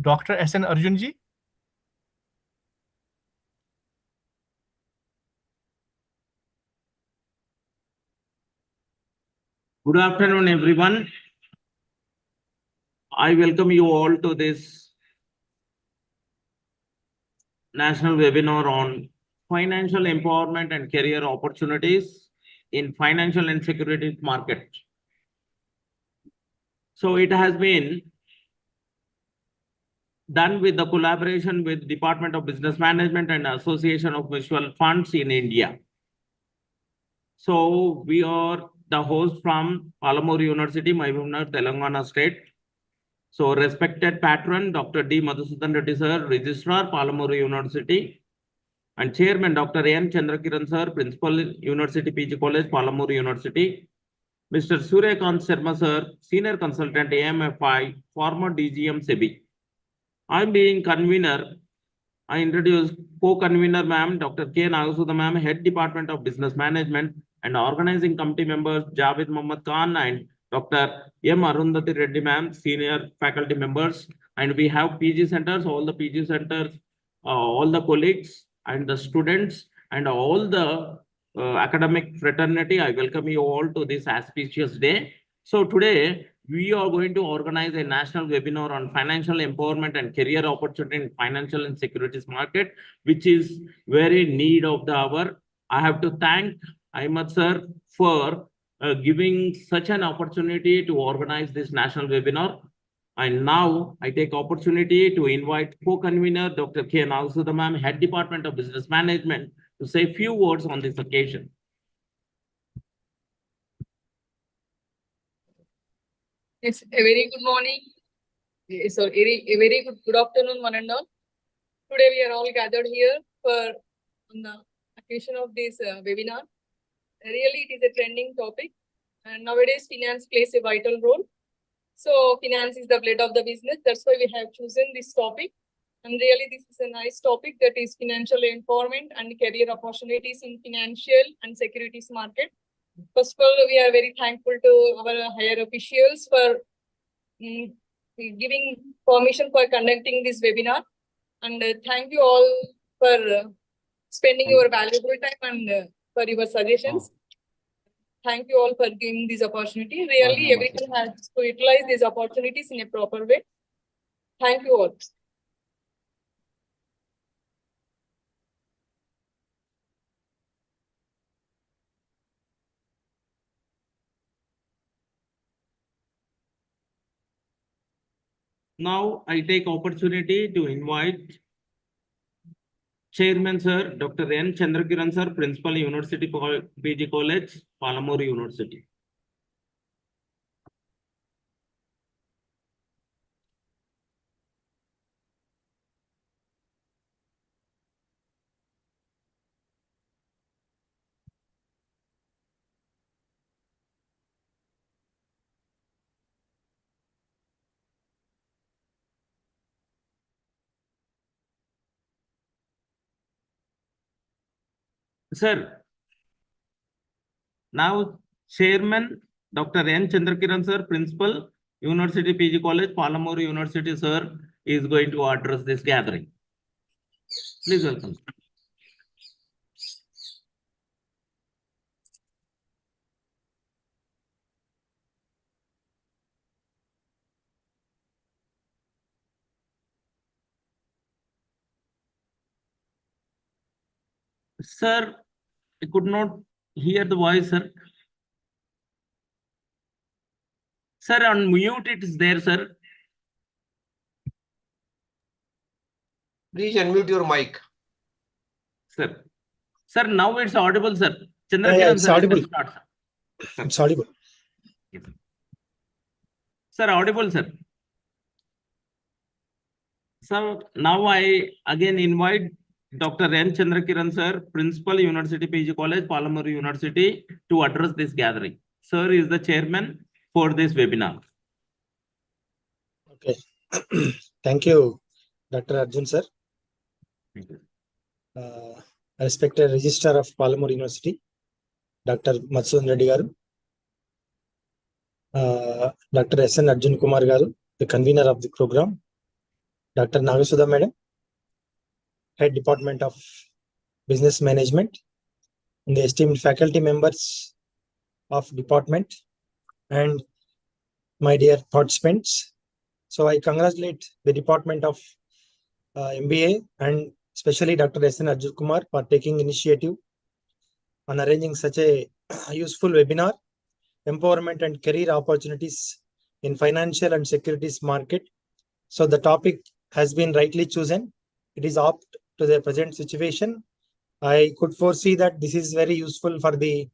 Dr. S.N. Arjun ji. Good afternoon, everyone. I welcome you all to this national webinar on financial empowerment and career opportunities in financial and securities market. So it has been done with the collaboration with Department of Business Management and Association of Mutual Funds in India. So we are the host from Palamuru University, Mahbubnagar, Telangana state. So respected patron, Dr. D. Madhusudan Reddy sir, Registrar, Palamuru University, and Chairman, Dr. N. Chandrakiran sir, Principal, University PG College, Palamuru University, Mr. Suryakant Sharma sir, Senior Consultant, AMFI, former DGM SEBI. I'm being convener. I introduce co-convener ma'am, Dr. K. Nagasudha ma'am, Head Department of Business Management, and organizing committee members, Javed Mohammad Khan and Dr. M. Arundhati Reddy ma'am, senior faculty members. And we have PG centers, all the PG centers, all the colleagues and the students and all the academic fraternity. I welcome you all to this auspicious day. So today, we are going to organize a national webinar on financial empowerment and career opportunity in financial and securities market, which is very need of the hour. I have to thank Ahmed sir for giving such an opportunity to organize this national webinar. And now I take opportunity to invite co-convener Dr. K. Nagasudha ma'am, Head Department of Business Management, to say a few words on this occasion. Yes, a very good morning. Sorry, a very good afternoon, one and all. Today we are all gathered here for on the occasion of this webinar. Really, it is a trending topic, and nowadays finance plays a vital role. So, finance is the blood of the business. That's why we have chosen this topic. And really, this is a nice topic, that is financial empowerment and career opportunities in financial and securities market. First of all, we are very thankful to our higher officials for giving permission for conducting this webinar. And thank you all for spending your valuable time and for your suggestions. Thank you all for giving this opportunity. Really, everyone has to utilize these opportunities in a proper way. Thank you all. Now I take opportunity to invite Chairman Sir, Dr. N. Chandrakiran Sir, Principal, University PG College, Palamuru University. Sir, now Chairman Dr. N. Chandrakiran Sir, Principal, University PG College, Palamuru University Sir, is going to address this gathering. Please welcome. Sir, I could not hear the voice, sir. Sir, unmute it is there, sir. Please unmute your mic. Sir. Sir, now it's audible, sir. Yeah, it's audible. Sir. It's audible. Yes. Sir, audible, sir. So now I again invite Dr. N. Chandrakiran Sir, Principal, University PG College, Palamuru University, to address this gathering. Sir is the chairman for this webinar. Okay. Thank you, Dr. Arjun sir. Thank you. Respected Registrar of Palamuru University, Dr. Madhusudan Reddy garu, Dr. S.N. Arjun Kumar garu, the convener of the program, Dr. Nagasudha Madam, Head Department of Business Management, and the esteemed faculty members of department, and my dear participants. So I congratulate the Department of MBA and especially Dr. S. N. Arjun Kumar for taking initiative on arranging such a useful webinar, Empowerment and Career Opportunities in Financial and Securities Market. So the topic has been rightly chosen. It is apt to the present situation. I could foresee that this is very useful for the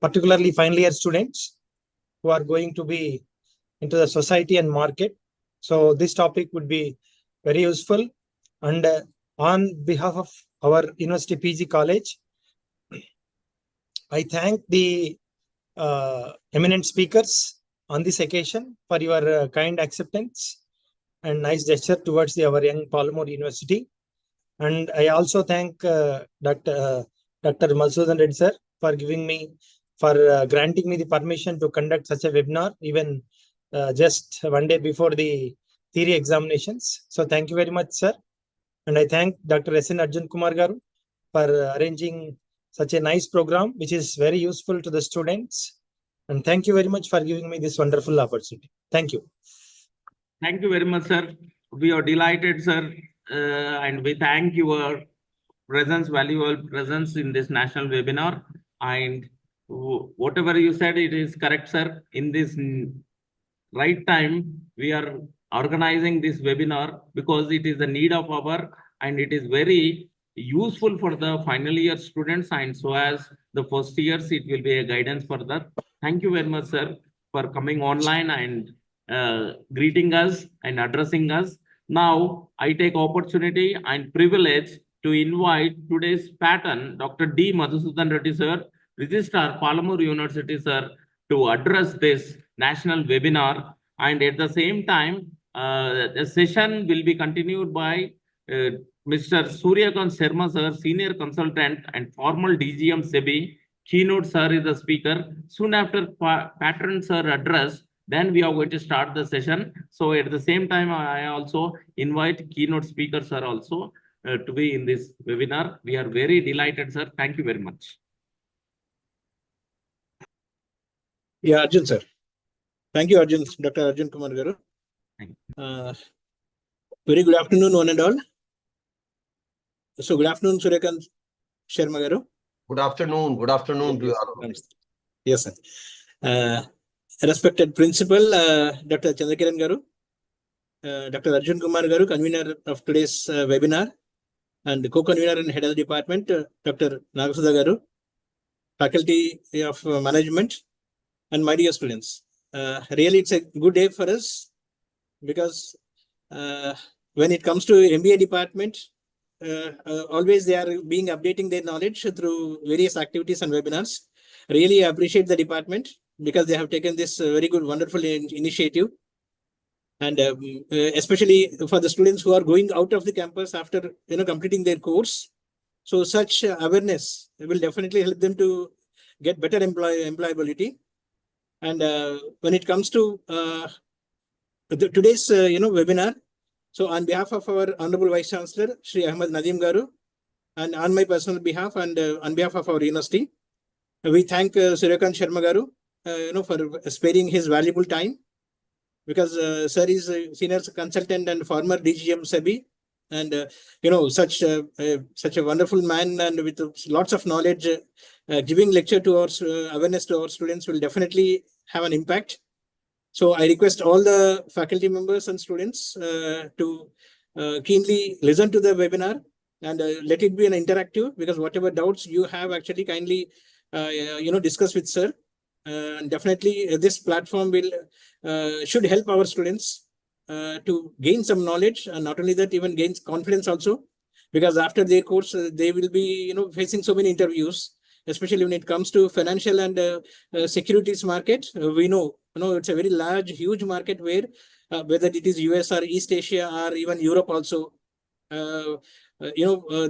particularly final year students who are going to be into the society and market. So this topic would be very useful. And on behalf of our University PG College, I thank the eminent speakers on this occasion for your kind acceptance and nice gesture towards our young Palamuru University. And I also thank Dr. Madhusudan Reddy sir for giving me, for granting me the permission to conduct such a webinar, even just one day before the theory examinations. So thank you very much, sir. And I thank Dr. S. N. Arjun Kumar Garu for arranging such a nice program, which is very useful to the students. And thank you very much for giving me this wonderful opportunity. Thank you. Thank you very much, sir. We are delighted, sir, and we thank your presence, valuable presence in this national webinar. And whatever you said, it is correct, sir. In this right time, we are organizing this webinar because it is the need of our, and it is very useful for the final year students, and so as the first years, it will be a guidance for that. Thank you very much, sir, for coming online and greeting us and addressing us. Now, I take opportunity and privilege to invite today's pattern, Dr. D. Madhusudan Reddy sir, Registrar, Palamuru University, sir, to address this national webinar. And at the same time, the session will be continued by Mr. Suryakant Sharma, sir, Senior Consultant and former DGM SEBI. Keynote, sir, is the speaker. Soon after Patron, sir, address, then we are going to start the session. So at the same time, I also invite keynote speaker, sir, also to be in this webinar. We are very delighted, sir. Thank you very much. Yeah, Arjun, sir. Thank you, Arjun, Dr. Arjun Kumar Garu. Very good afternoon, one and all. So, good afternoon, Suryakant Sharma Garu. Good afternoon. Good afternoon to you all. Yes, sir. Respected Principal, Dr. Chandrakiran Garu, Dr. Arjun Kumar Garu, convener of today's webinar, and co-convener and head of the department, Dr. Nagasudha Garu, Faculty of Management, and my dear students. Really, it's a good day for us because when it comes to MBA department, always they are being updating their knowledge through various activities and webinars. Really appreciate the department because they have taken this very good, wonderful initiative. And especially for the students who are going out of the campus after completing their course. So such awareness will definitely help them to get better employability. And when it comes to today's webinar, so on behalf of our Honorable Vice Chancellor, Shri Ahmad Nadeem Garu, and on my personal behalf and on behalf of our university, we thank Suryakant Sharma Garu, for sparing his valuable time, because sir is a senior consultant and former DGM SEBI, and such a wonderful man and with lots of knowledge, giving lecture to our awareness to our students will definitely have an impact. So I request all the faculty members and students to keenly listen to the webinar and let it be an interactive, because whatever doubts you have, actually kindly discuss with sir. And definitely this platform will should help our students to gain some knowledge, and not only that, even gain confidence also, because after their course they will be facing so many interviews, especially when it comes to financial and securities market. We know it's a very large, huge market where whether it is US or East Asia or even Europe also,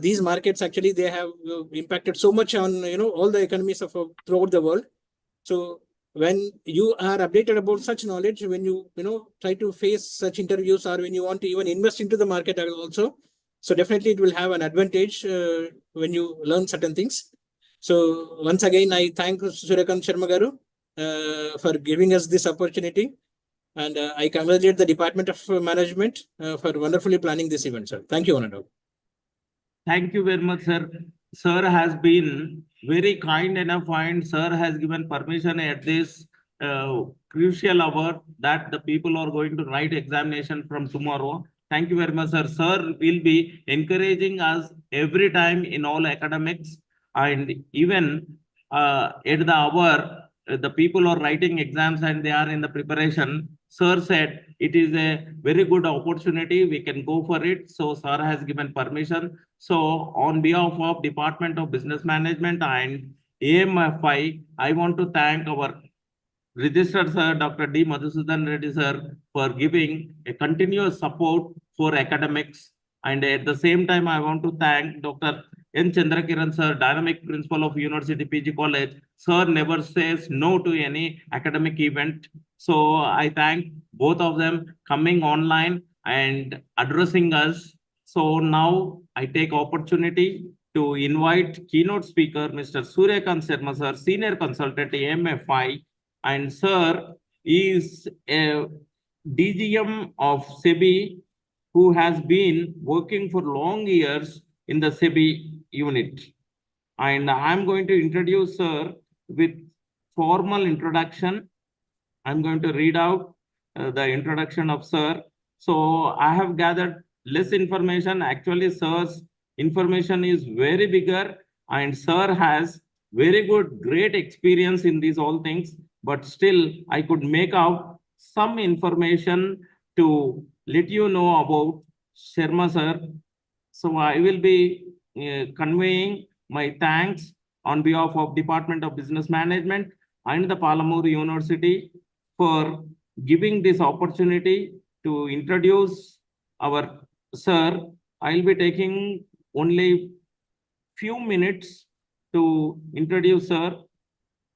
these markets actually, they have impacted so much on all the economies of throughout the world. So when you are updated about such knowledge, when you try to face such interviews, or when you want to even invest into the market also, so definitely it will have an advantage when you learn certain things. So once again, I thank Suryakant Sharma Garu for giving us this opportunity, and I congratulate the Department of Management for wonderfully planning this event, sir. Thank you, Honorable. Thank you very much, sir. Sir has been very kind enough, and sir has given permission at this crucial hour that the people are going to write examination from tomorrow. Thank you very much, sir. Sir will be encouraging us every time in all academics, and even at the hour the people are writing exams and they are in the preparation. Sir said it is a very good opportunity. We can go for it. So sir has given permission. So on behalf of Department of Business Management and AMFI, I want to thank our Registrar Sir, Dr. D. Madhusudan Reddy Sir, for giving a continuous support for academics. And at the same time, I want to thank Dr. N. Chandrakiran Sir, Dynamic Principal of University PG College. Sir never says no to any academic event. So I thank both of them coming online and addressing us. So now I take opportunity to invite keynote speaker, Mr. Suryakant Sharma Sir, Senior Consultant AMFI, and sir is a DGM of SEBI who has been working for long years in the SEBI unit. And I'm going to introduce sir with formal introduction. I'm going to read out the introduction of sir. So I have gathered less information. Actually, sir's information is very bigger, and sir has very good, great experience in these all things. But still, I could make out some information to let you know about Sharma sir. So I will be conveying my thanks on behalf of Department of Business Management and the Palamuru University for giving this opportunity to introduce our sir. I'll be taking only few minutes to introduce sir,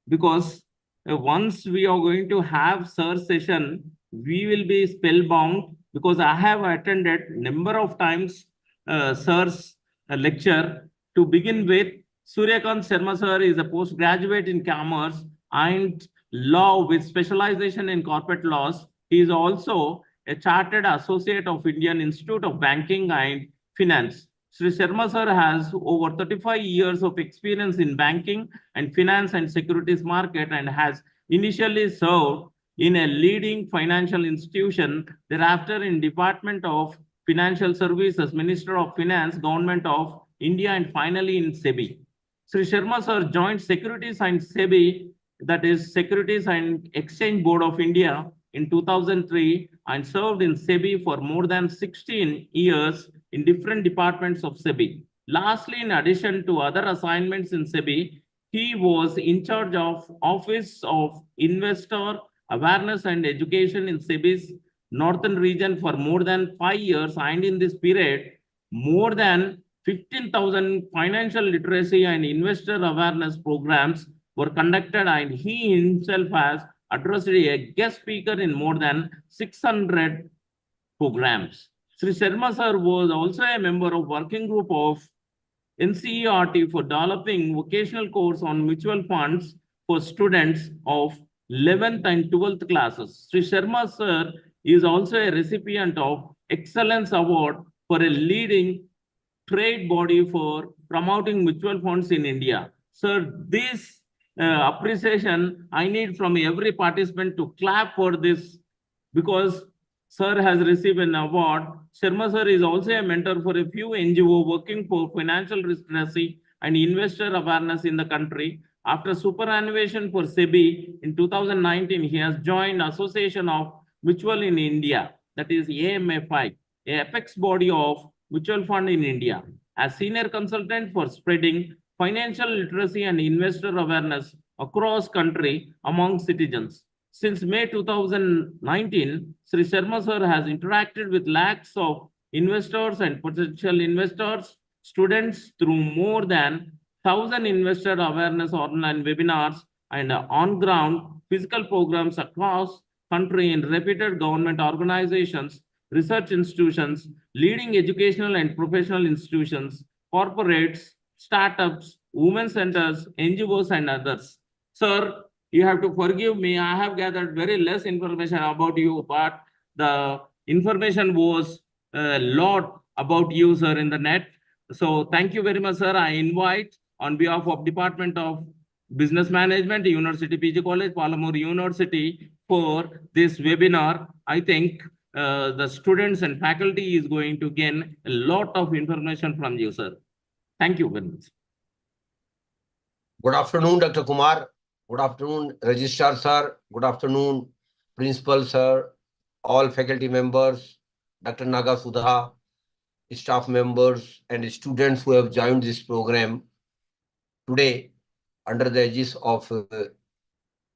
because once we are going to have sir session, we will be spellbound, because I have attended number of times sir's lecture. To begin with, Suryakant Sharma sir is a postgraduate in commerce and law with specialization in corporate laws. He is also a chartered associate of Indian Institute of Banking and Finance. Sri Sharma sir has over 35 years of experience in banking and finance and securities market, and has initially served in a leading financial institution, thereafter in Department of Financial Services, Minister of Finance, Government of India, and finally in SEBI. Sri Sharma sir joined Securities and SEBI, that is Securities and Exchange Board of India, in 2003, and served in SEBI for more than 16 years in different departments of SEBI. Lastly, in addition to other assignments in SEBI, he was in charge of Office of Investor Awareness and Education in SEBI's Northern region for more than 5 years, and in this period, more than 15,000 financial literacy and investor awareness programs were conducted, and he himself has addressed a guest speaker in more than 600 programs. Sri Sharma sir was also a member of working group of NCERT for developing vocational course on mutual funds for students of 11th and 12th classes. Sri Sharma sir is also a recipient of Excellence Award for a leading trade body for promoting mutual funds in India. Sir, this appreciation I need from every participant to clap for this, because sir has received an award. Sharma sir is also a mentor for a few NGO working for financial literacy and investor awareness in the country. After superannuation for SEBI in 2019, he has joined Association of Mutual in India, that is AMFI, a apex body of mutual fund in India, as senior consultant for spreading financial literacy and investor awareness across country among citizens. Since May 2019, Sri Sharma sir has interacted with lakhs of investors and potential investors, students through more than 1,000 investor awareness online webinars and on-ground physical programs across country in reputed government organizations, research institutions, leading educational and professional institutions, corporates, startups, women centers, NGOs, and others. Sir, you have to forgive me. I have gathered very less information about you, but the information was a lot about you, sir, in the net. So thank you very much, sir. I invite on behalf of Department of Business Management, University PG College, Palamuru University for this webinar. I think the students and faculty is going to gain a lot of information from you, sir. Thank you very much. Good afternoon, Dr. Kumar. Good afternoon, Registrar Sir. Good afternoon, Principal Sir, all faculty members, Dr. Naga Sudha, staff members, and students who have joined this program today under the aegis of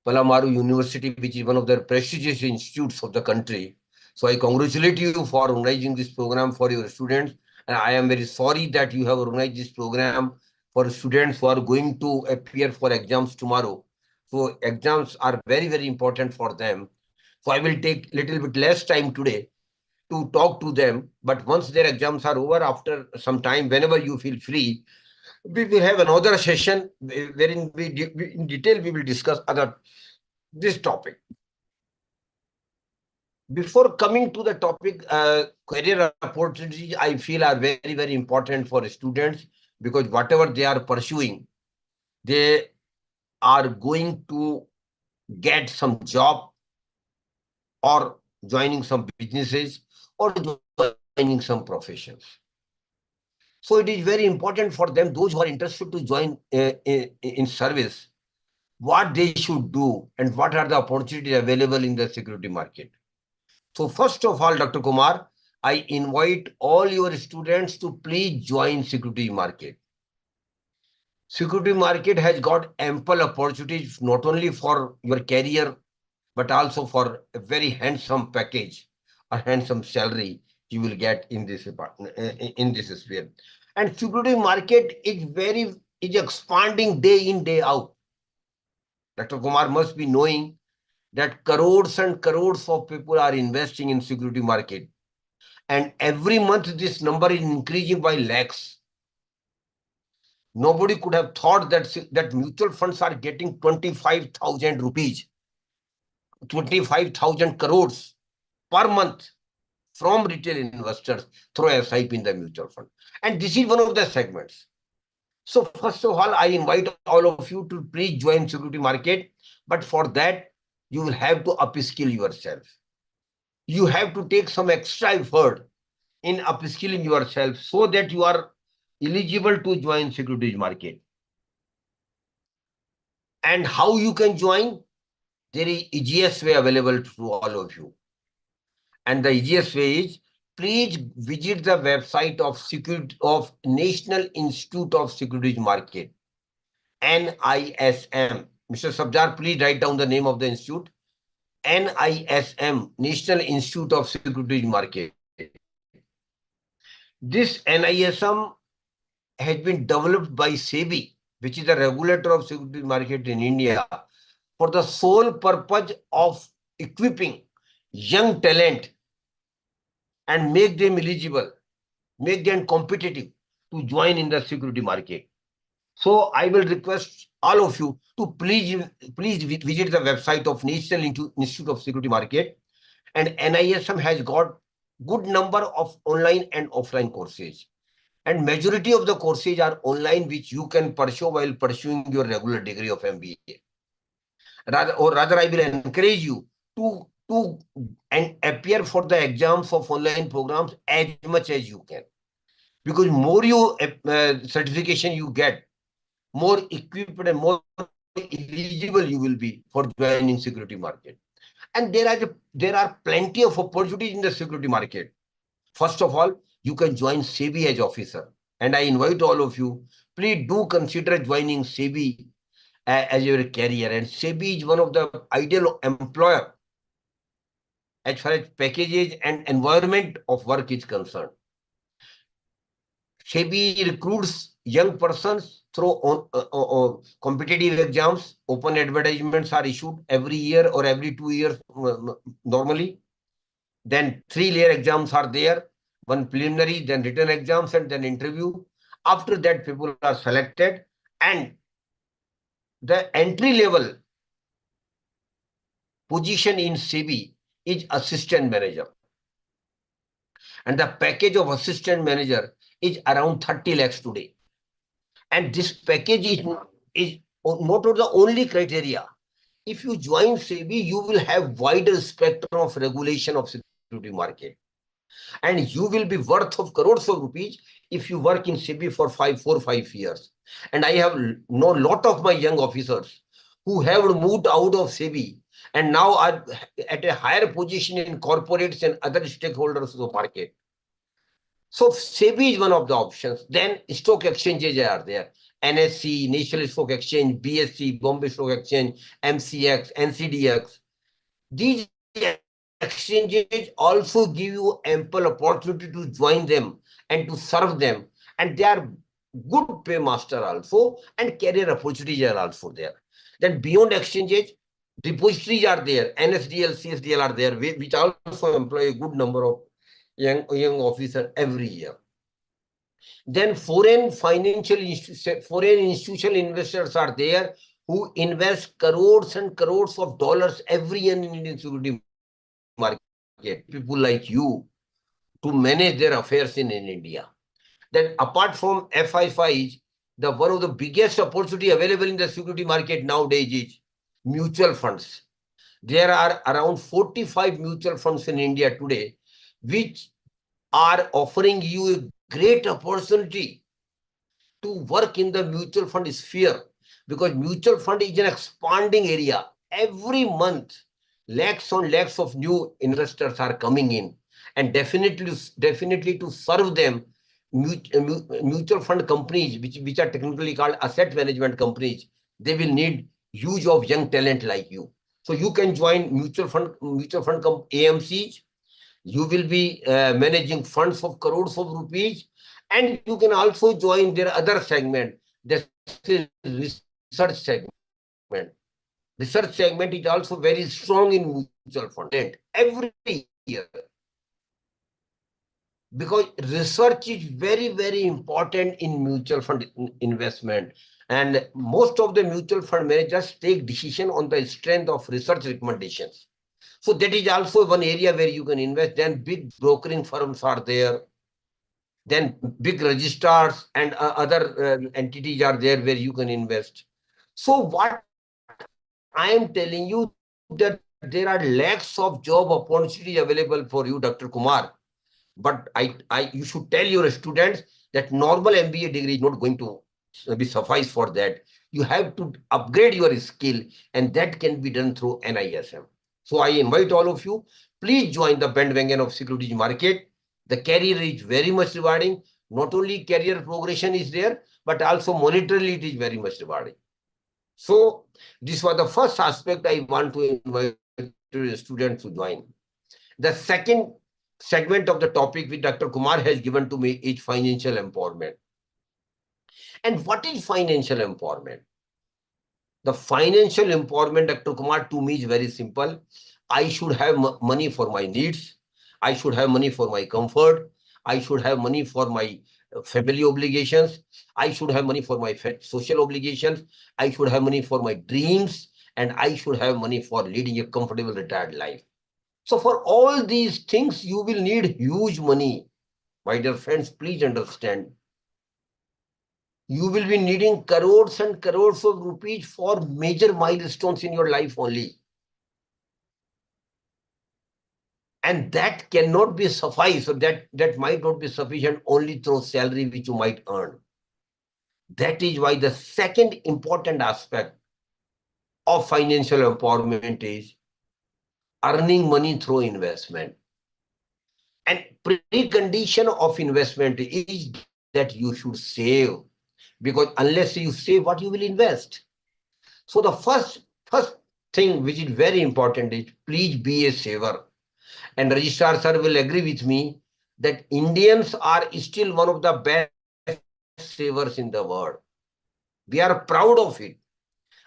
Palamuru University, which is one of the prestigious institutes of the country. So I congratulate you for organizing this program for your students. And I am very sorry that you have organized this program for students who are going to appear for exams tomorrow. So exams are very, very important for them. So I will take a little bit less time today to talk to them. But once their exams are over, after some time, whenever you feel free, we will have another session wherein in detail we will discuss this topic. Before coming to the topic, career opportunities, I feel are very, very important for students because whatever they are pursuing, they are going to get some job or joining some businesses or joining some professions. So it is very important for them, those who are interested to join in service, what they should do and what are the opportunities available in the security market. So first of all, Dr. Kumar, I invite all your students to please join security market. Security market has got ample opportunities not only for your career, but also for a very handsome package, a handsome salary you will get in this sphere. And security market is expanding day in, day out. Dr. Kumar must be knowing that crores and crores of people are investing in security market. And every month this number is increasing by lakhs. Nobody could have thought that mutual funds are getting 25,000 rupees, 25,000 crores per month from retail investors through SIP in the mutual fund. And this is one of the segments. So first of all, I invite all of you to please join security market. But for that, you will have to upskill yourself. You have to take some extra effort in upskilling yourself so that you are eligible to join securities market. And how you can join? There is easiest way available to all of you. And the easiest way is, please visit the website of National Institute of Securities Market, NISM. Mr. Sabjar, please write down the name of the institute. NISM, National Institute of Securities Market. This NISM has been developed by SEBI, which is the regulator of securities market in India, for the sole purpose of equipping young talent and make them eligible, make them competitive to join in the security market. So I will request all of you to please visit the website of National Institute of Security Market. And NISM has got good number of online and offline courses. And majority of the courses are online, which you can pursue while pursuing your regular degree of MBA. Rather, I will encourage you to appear for the exams of online programs as much as you can. Because more certification you get, more equipped and more eligible you will be for joining security market. And there are plenty of opportunities in the security market. First of all, you can join SEBI as officer. And I invite all of you, please do consider joining SEBI as your career. And SEBI is one of the ideal employer as far as packages and environment of work is concerned. SEBI recruits young persons through competitive exams. Open advertisements are issued every year or every 2 years normally. Then 3-layer exams are there. One preliminary, then written exams, and then interview. After that, people are selected, and the entry level position in SEBI is assistant manager. And the package of assistant manager is around 30 lakhs today. And this package is not the only criteria. If you join SEBI, you will have wider spectrum of regulation of security market. And you will be worth of crores of rupees if you work in SEBI for 4 or 5 years. And I have known a lot of my young officers who have moved out of SEBI and now are at a higher position in corporates and other stakeholders of the market. So SEBI is one of the options. Then stock exchanges are there. NSE, National Stock Exchange, BSE, Bombay Stock Exchange, MCX, NCDX. These exchanges also give you ample opportunity to join them and to serve them. And they are good paymaster also, and career opportunities are also there. Then beyond exchanges, depositories are there. NSDL, CSDL are there, which also employ a good number of young officer every year. Then foreign institutional investors are there who invest crores and crores of dollars every year in Indian security market. People like you to manage their affairs in India. Then apart from FIs, the one of the biggest opportunity available in the security market nowadays is mutual funds. There are around 45 mutual funds in India today, which are offering you a great opportunity to work in the mutual fund sphere, because mutual fund is an expanding area. Every month, lakhs on lakhs of new investors are coming in, and definitely to serve them, mutual fund companies, which are technically called asset management companies, they will need huge of young talent like you. So you can join mutual fund AMCs. You will be managing funds of crores of rupees, and you can also join their other segment. This is research segment. Research segment is also very strong in mutual fund every year, because research is very, very important in mutual fund investment. And most of the mutual fund managers take decision on the strength of research recommendations. So that is also one area where you can invest. Then big brokering firms are there. Then big registrars and other entities are there where you can invest. So what I am telling you, that there are lakhs of job opportunities available for you, Dr. Kumar. But you should tell your students that normal MBA degree is not going to be suffice for that. You have to upgrade your skill, and that can be done through NISM. So I invite all of you, please join the bandwagon of securities market. The career is very much rewarding. Not only career progression is there, but also monetarily it is very much rewarding. So this was the first aspect I want to invite the students to join. The second segment of the topic which Dr. Kumar has given to me is financial empowerment. And what is financial empowerment? The financial empowerment, Dr. Kumar, to me is very simple. I should have money for my needs. I should have money for my comfort. I should have money for my family obligations. I should have money for my social obligations. I should have money for my dreams. And I should have money for leading a comfortable retired life. So for all these things, you will need huge money. My dear friends, please understand. You will be needing crores and crores of rupees for major milestones in your life only. And that cannot be suffice, or that might not be sufficient only through salary which you might earn. That is why the second important aspect of financial empowerment is earning money through investment. And precondition of investment is that you should save, because unless you save, what you will invest? So the first thing which is very important is please be a saver. And Registrar sir will agree with me that Indians are still one of the best savers in the world. We are proud of it.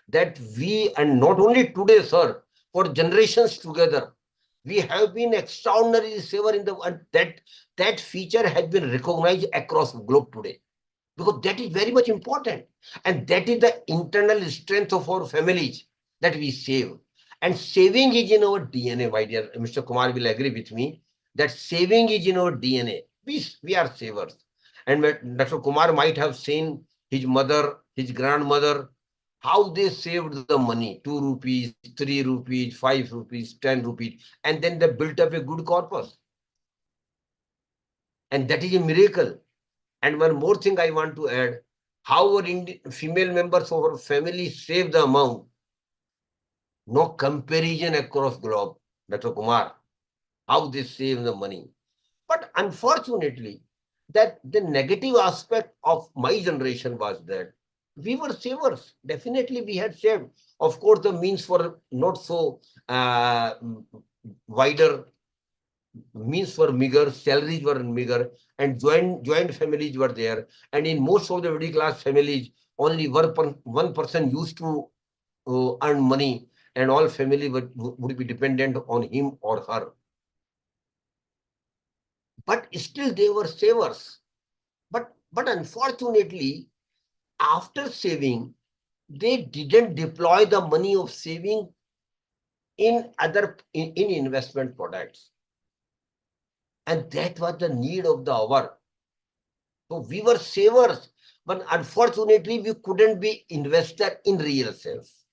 That we, and not only today, sir, for generations together, we have been extraordinary saver in the world. That feature has been recognized across the globe today. Because that is very much important. And that is the internal strength of our families, that we save. And saving is in our DNA, my dear. Mr. Kumar will agree with me that saving is in our DNA. We are savers. And Dr. Kumar might have seen his mother, his grandmother, how they saved the money, 2 rupees, 3 rupees, 5 rupees, 10 rupees, and then they built up a good corpus. And that is a miracle. And one more thing I want to add, how our female members of our family save the amount. No comparison across globe, Dr. Kumar, how they save the money. But unfortunately, that the negative aspect of my generation was that we were savers. Definitely we had saved. Of course, the means were not so wider, means were meager, salaries were meager, and joint families were there. And in most of the middle class families, only one person used to earn money, and all family would be dependent on him or her. But still they were savers. But unfortunately, after saving, they didn't deploy the money of saving in investment products. And that was the need of the hour. So we were savers, but unfortunately we couldn't be investor in real sense.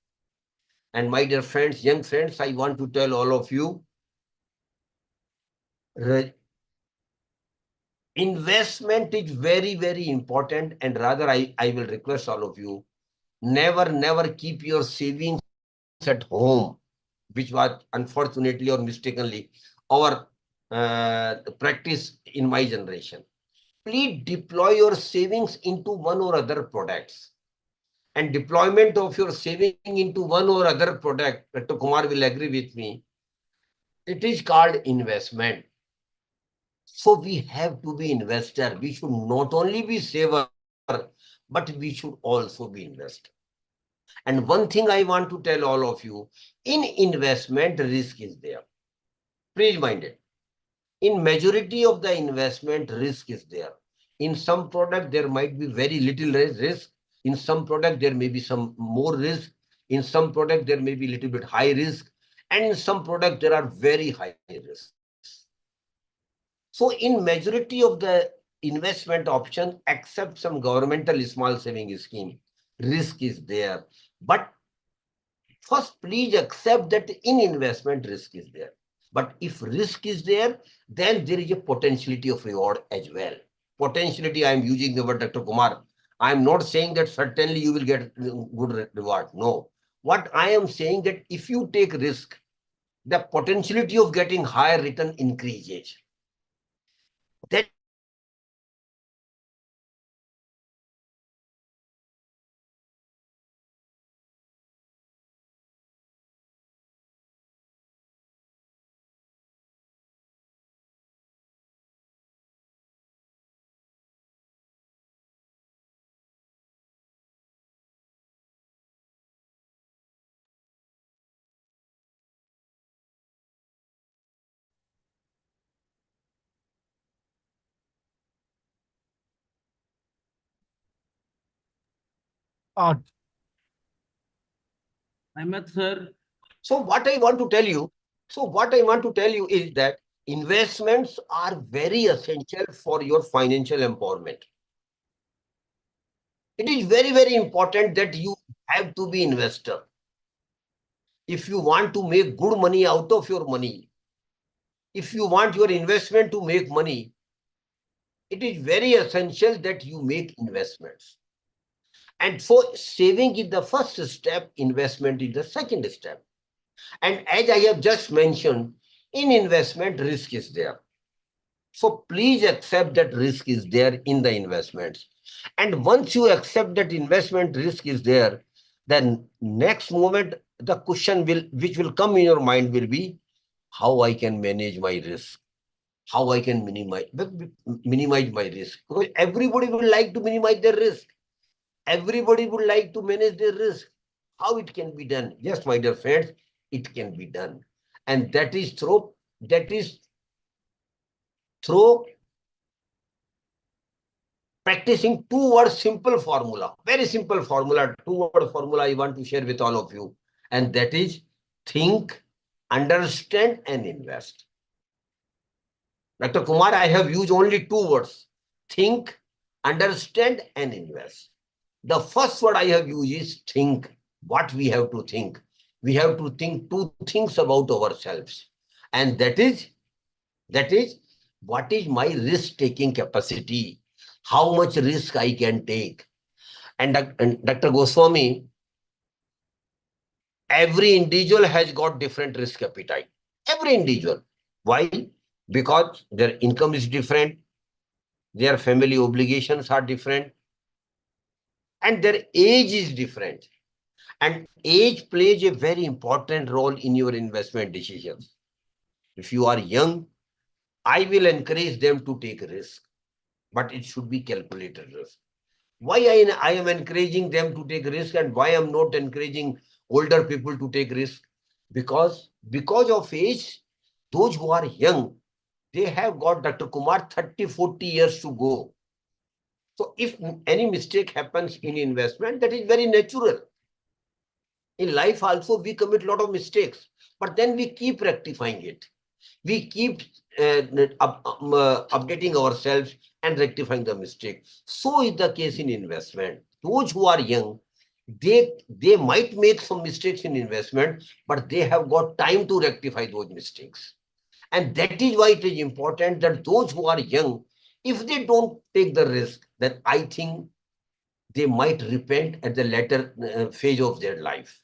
And my dear friends, young friends, I want to tell all of you, investment is very, very important. And rather, I will request all of you, never keep your savings at home, which was unfortunately or mistakenly our practice in my generation. Please deploy your savings into one or other products. And deployment of your saving into one or other product, Dr. Kumar will agree with me, it is called investment. So we have to be investor. We should not only be saver, but we should also be investor. And one thing I want to tell all of you, in investment, risk is there. Please mind it. In majority of the investment, risk is there. In some product, there might be very little risk. In some product, there may be some more risk. In some product, there may be a little bit high risk. And in some product, there are very high risks. So in majority of the investment option, except some governmental small saving scheme, risk is there. But first, please accept that in investment, risk is there. But if risk is there, then there is a potentiality of reward as well. Potentiality, I am using the word, Dr. Kumar. I am not saying that certainly you will get good reward. No. What I am saying that if you take risk, the potentiality of getting higher return increases. That Ahmed sir, So what I want to tell you is that investments are very essential for your financial empowerment. It is very, very important that you have to be investor. If you want to make good money out of your money, if you want your investment to make money, it is very essential that you make investments. And so saving is the first step, investment is the second step. And as I have just mentioned, in investment, risk is there. So please accept that risk is there in the investments. And once you accept that investment risk is there, then next moment, the question which will come in your mind will be how I can manage my risk. how I can minimize my risk. Because everybody would like to minimize their risk. Everybody would like to manage their risk. How it can be done? Yes, my dear friends, it can be done. And that is through practicing two-word simple formula. Very simple formula, two-word formula I want to share with all of you. And that is think, understand, and invest. Dr. Kumar, I have used only two words. Think, understand, and invest. The first word I have used is think. What we have to think? We have to think two things about ourselves. And that is what is my risk-taking capacity? How much risk I can take? And Dr. Goswami, every individual has got different risk appetite. Every individual. Why? Because their income is different, their family obligations are different, and their age is different. And age plays a very important role in your investment decisions. If you are young, I will encourage them to take risk, but it should be calculated risk. Why I am encouraging them to take risk and why I'm not encouraging older people to take risk? Because of age, those who are young, they have got, Dr. Kumar, 30, 40 years to go. So if any mistake happens in investment, that is very natural. In life also, we commit a lot of mistakes, but then we keep rectifying it. We keep updating ourselves and rectifying the mistake. So is the case in investment. Those who are young, they might make some mistakes in investment, but they have got time to rectify those mistakes. And that is why it is important that those who are young, if they don't take the risk, then I think they might repent at the later phase of their life.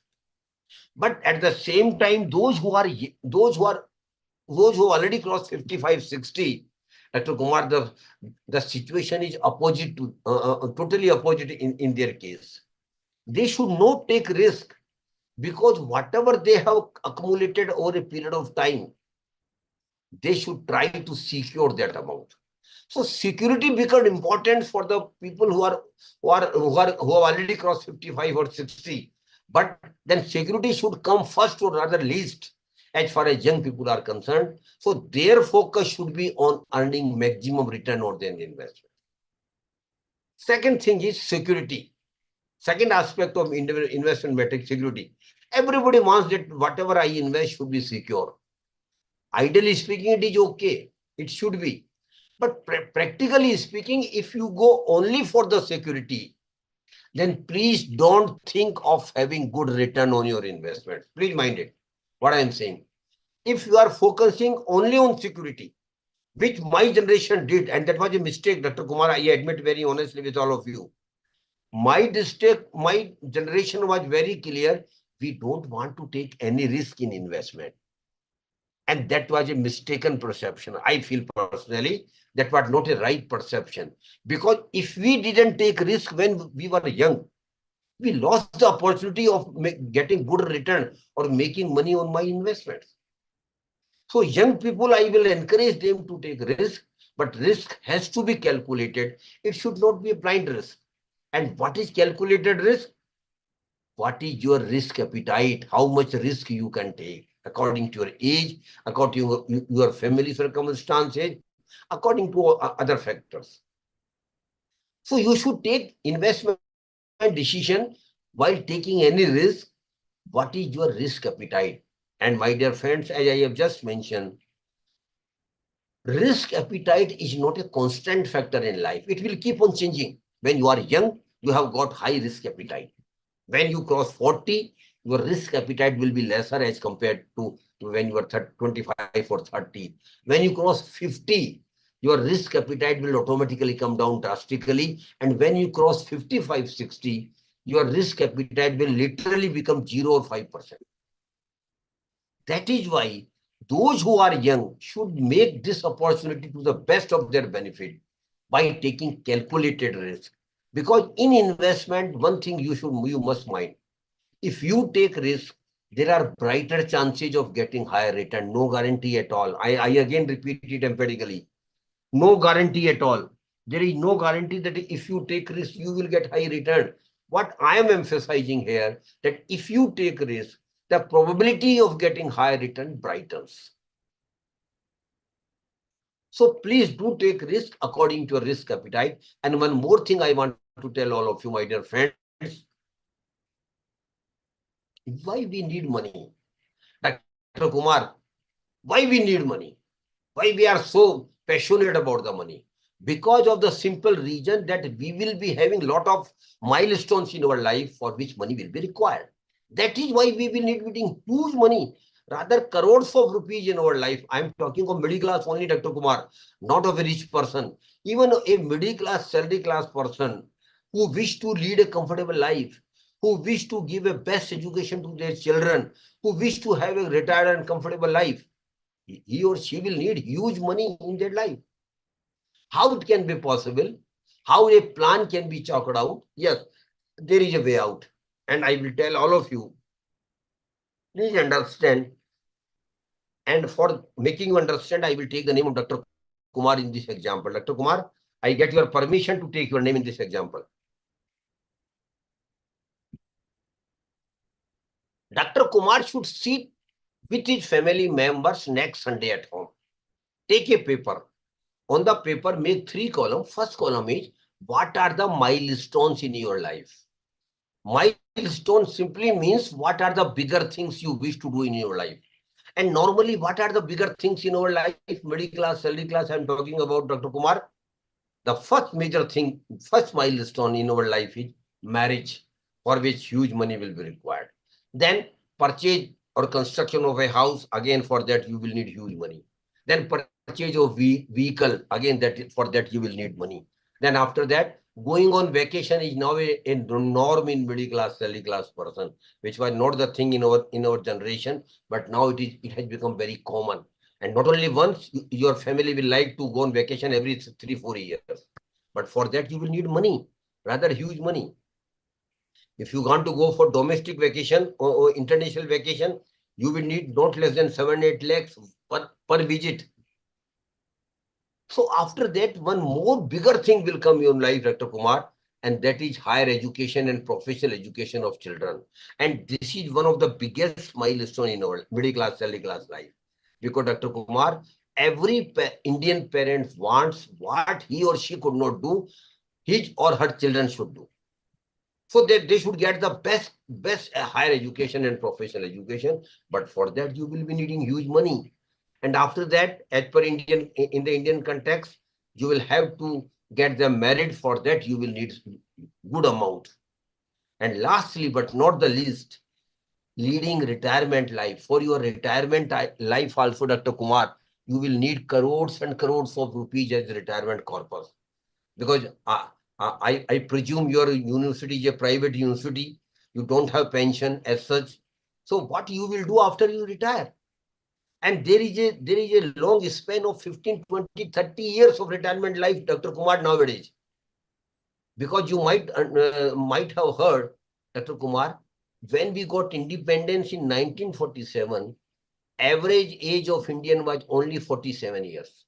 But at the same time, those who already crossed 55, 60, Dr. Kumar, the situation is opposite to totally opposite in their case. They should not take risk because whatever they have accumulated over a period of time, they should try to secure that amount. So security becomes important for the people who have already crossed 55 or 60. But then security should come first or rather least as far as young people are concerned. So their focus should be on earning maximum return on their investment. Second thing is security. Second aspect of investment metric, security. Everybody wants that whatever I invest should be secure. Ideally speaking, it is okay. It should be. But practically speaking, if you go only for the security, then please don't think of having good return on your investment. Please mind it, what I am saying. If you are focusing only on security, which my generation did, and that was a mistake, Dr. Kumar, I admit very honestly with all of you. My generation was very clear. We don't want to take any risk in investment. And that was a mistaken perception. I feel personally that was not a right perception. Because if we didn't take risk when we were young, we lost the opportunity of getting good return or making money on my investments. So young people, I will encourage them to take risk, but risk has to be calculated. It should not be a blind risk. And what is calculated risk? What is your risk appetite? How much risk you can take according to your age, according to your family circumstances, according to other factors. So you should take investment decision while taking any risk. What is your risk appetite? And my dear friends, as I have just mentioned, risk appetite is not a constant factor in life. It will keep on changing. When you are young, you have got high risk appetite. When you cross 40, your risk appetite will be lesser as compared to when you are 25 or 30. When you cross 50, your risk appetite will automatically come down drastically. And when you cross 55, 60, your risk appetite will literally become 0 or 5%. That is why those who are young should make this opportunity to the best of their benefit by taking calculated risk. Because in investment, one thing you must mind. If you take risk, there are brighter chances of getting higher return. No guarantee at all. I again repeat it emphatically. No guarantee at all. There is no guarantee that if you take risk, you will get high return. What I am emphasizing here, that if you take risk, the probability of getting high return brightens. So please do take risk according to your risk appetite. And one more thing I want to tell all of you, my dear friends, why we need money. Dr. Kumar, why we need money? Why we are so passionate about the money? Because of the simple reason that we will be having a lot of milestones in our life for which money will be required. That is why we will need huge money, rather crores of rupees in our life. I am talking of middle class only, Dr. Kumar, not of a rich person. Even a middle class, salary class person who wish to lead a comfortable life, who wish to give a best education to their children, who wish to have a retired and comfortable life, he or she will need huge money in their life. How it can be possible? How a plan can be chalked out? Yes, there is a way out. And I will tell all of you, please understand. And for making you understand, I will take the name of Dr. Kumar in this example. Dr. Kumar, I get your permission to take your name in this example. Dr. Kumar should sit with his family members next Sunday at home. Take a paper. On the paper, make 3 columns. First column is, what are the milestones in your life? Milestone simply means what are the bigger things you wish to do in your life. And normally, what are the bigger things in our life? Middle class, salary class, I'm talking about, Dr. Kumar. The first major thing, first milestone in our life is marriage, for which huge money will be required. Then purchase or construction of a house, again for that you will need huge money. Then purchase of vehicle, again for that you will need money. Then after that, going on vacation is now a norm in middle class, salary class person, which was not the thing in our generation, but now it has become very common. And not only once, your family will like to go on vacation every 3-4 years. But for that, you will need money, rather huge money. If you want to go for domestic vacation or international vacation, you will need not less than 7-8 lakhs per visit. So after that, one more bigger thing will come in your life, Dr. Kumar, and that is higher education and professional education of children. And this is one of the biggest milestone in our middle class, salary class life. Because Dr. Kumar, every Indian parent wants what he or she could not do, his or her children should do. So that they should get the best higher education and professional education. But for that, you will be needing huge money. And after that, as per in the Indian context, you will have to get them married. For that, you will need good amount. And lastly, but not the least, leading retirement life. For your retirement life also, Dr. Kumar, you will need crores and crores of rupees as retirement corpus. Because I presume your university is a private university. You don't have pension as such. So what you will do after you retire? And there is a long span of 15, 20, 30 years of retirement life, Dr. Kumar, nowadays. Because you might have heard, Dr. Kumar, when we got independence in 1947, average age of Indian was only 47 years,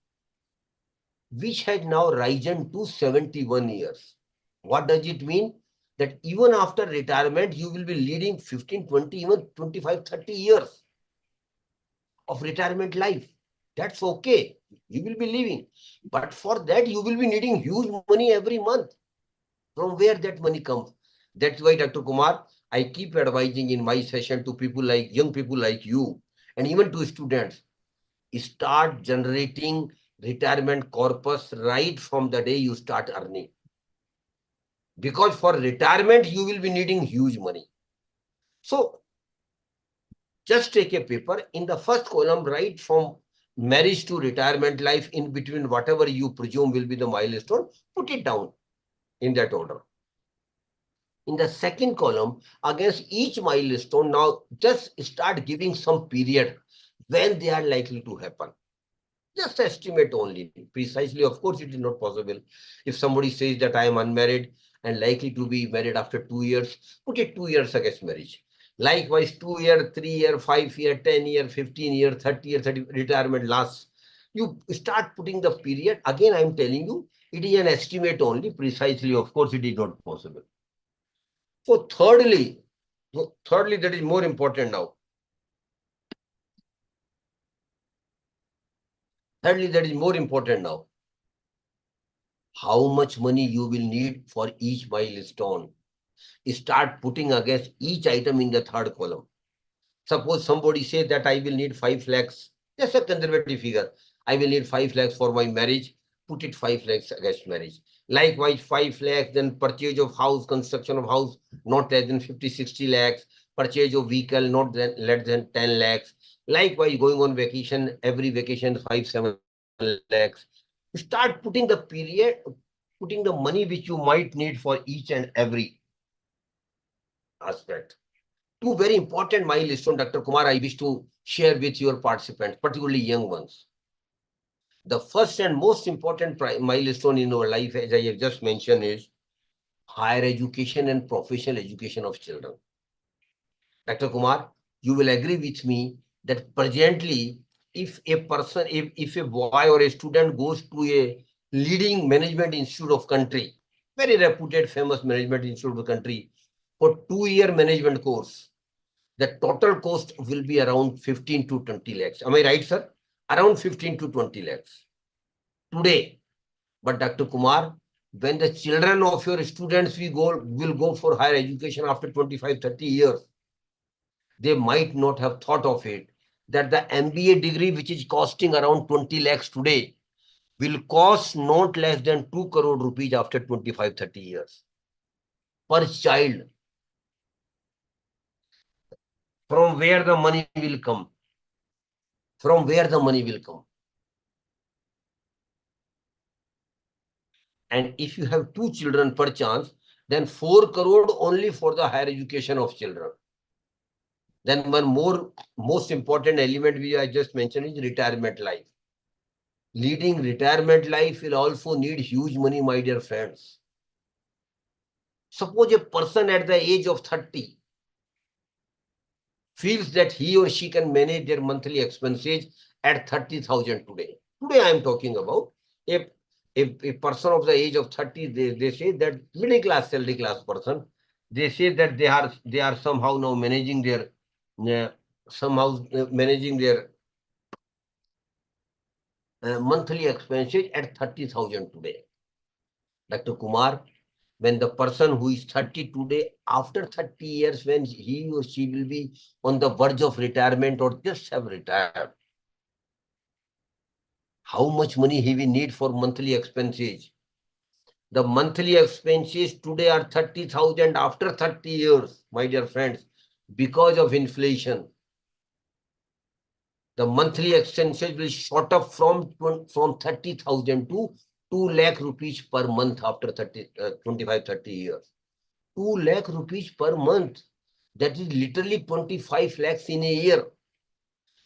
which had now risen to 71 years. What does it mean? That even after retirement, you will be leading 15, 20, even 25, 30 years of retirement life. That's okay. You will be living. But for that, you will be needing huge money every month. From where that money comes? That's why, Dr. Kumar, I keep advising in my session to people like young people like you, and even to students, start generating retirement corpus right from the day you start earning. Because for retirement, you will be needing huge money. So just take a paper. In the first column, write from marriage to retirement life, in between whatever you presume will be the milestone, put it down in that order. In the second column, against each milestone, now just start giving some period when they are likely to happen. Just estimate only. Precisely, of course, it is not possible. If somebody says that I am unmarried and likely to be married after 2 years, put it 2 years against marriage. Likewise, 2-year, 3-year, 5-year, 10-year, 15-year, 30-year, 30 retirement lasts. You start putting the period. Again, I'm telling you, it is an estimate only. Precisely, of course, it is not possible. So thirdly, that is more important now. Thirdly, that is more important now. How much money you will need for each milestone. Start putting against each item in the third column. Suppose somebody says that I will need 5 lakhs. That's a conservative figure. I will need 5 lakhs for my marriage. Put it 5 lakhs against marriage. Likewise, 5 lakhs, then purchase of house, construction of house, not less than 50-60 lakhs. Purchase of vehicle, not less than 10 lakhs. Likewise, going on vacation, every vacation 5-7 lakhs. Start putting the period, putting the money which you might need for each and every aspect. Two very important milestones, Dr. Kumar, I wish to share with your participants, particularly young ones. The first and most important milestone in our life, as I have just mentioned, is higher education and professional education of children. Dr. Kumar, you will agree with me that presently, if a person, if a boy or a student goes to a leading management institute of country, very reputed, famous management institute of the country, for 2-year management course, the total cost will be around 15 to 20 lakhs. Am I right, sir? Around 15 to 20 lakhs today. But Dr. Kumar, when the children of your students will go for higher education after 25-30 years, they might not have thought of it, that the MBA degree, which is costing around 20 lakhs today, will cost not less than 2 crore rupees after 25-30 years per child. From where the money will come? From where the money will come? And if you have 2 children per chance, then 4 crore only for the higher education of children. Then one most important element which I just mentioned is retirement life. Leading retirement life will also need huge money, my dear friends. Suppose a person at the age of 30 feels that he or she can manage their monthly expenses at 30,000 today. Today I am talking about a person of the age of 30, they say that middle class, salary class person, they say that they are somehow now managing their monthly expenses at 30,000 today. Dr. Kumar, when the person who is 30 today, after 30 years, when he or she will be on the verge of retirement or just have retired, how much money he will need for monthly expenses? The monthly expenses today are 30,000 after 30 years, my dear friends, because of inflation. The monthly expenses will shot up from 30,000 to 2 lakh rupees per month after 25-30 years. 2 lakh rupees per month. That is literally 25 lakhs in a year.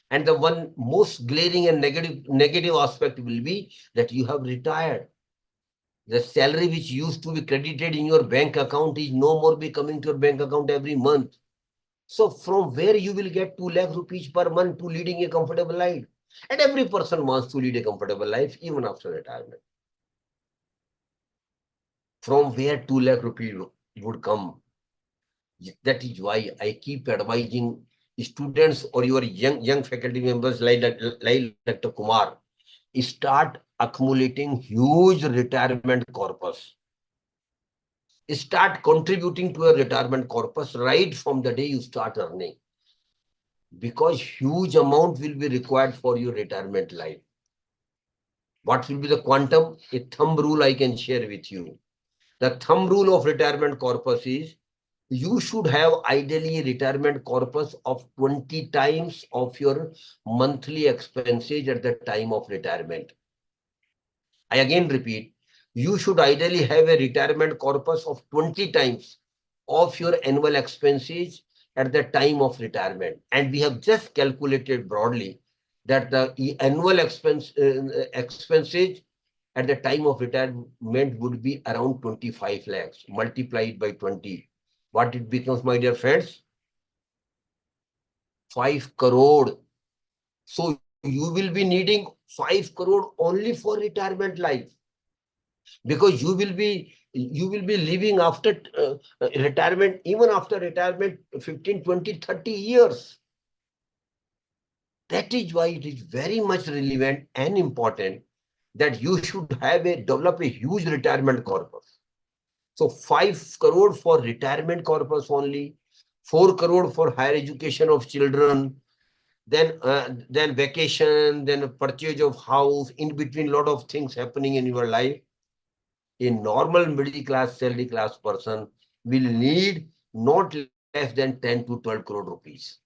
And the one most glaring and negative aspect will be that you have retired. The salary which used to be credited in your bank account is no more be coming to your bank account every month. So from where you will get 2 lakh rupees per month to leading a comfortable life? And every person wants to lead a comfortable life even after retirement. From where 2 lakh rupees would come? That is why I keep advising students or your young faculty members like Dr. Kumar, start accumulating huge retirement corpus. Start contributing to a retirement corpus right from the day you start earning. Because huge amount will be required for your retirement life. What will be the quantum? A thumb rule I can share with you. The thumb rule of retirement corpus is you should have ideally a retirement corpus of 20 times of your monthly expenses at the time of retirement. I again repeat, you should ideally have a retirement corpus of 20 times of your annual expenses at the time of retirement. And we have just calculated broadly that the annual expenses at the time of retirement would be around 25 lakhs multiplied by 20. What it becomes, my dear friends? 5 crore. So you will be needing 5 crore only for retirement life, because you will be living after retirement, even after retirement, 15, 20, 30 years. That is why it is very much relevant and important that you should develop a huge retirement corpus. So 5 crore for retirement corpus only, 4 crore for higher education of children, then vacation, then purchase of house, in between lot of things happening in your life. A normal middle class, salary class person will need not less than 10 to 12 crore rupees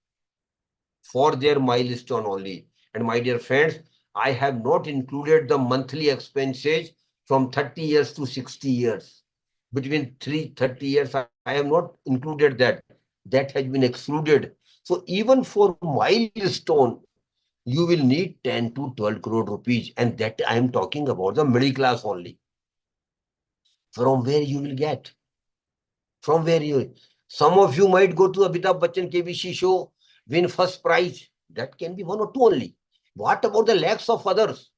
for their milestone only. And my dear friends, I have not included the monthly expenses from 30 years to 60 years. Between 30 years, I have not included that. That has been excluded. So even for milestone, you will need 10 to 12 crore rupees. And that I am talking about the middle class only. From where you will get? From where you? Some of you might go to Amitabh Bachchan KBC show, win first prize. That can be one or two only. What about the lakhs of others?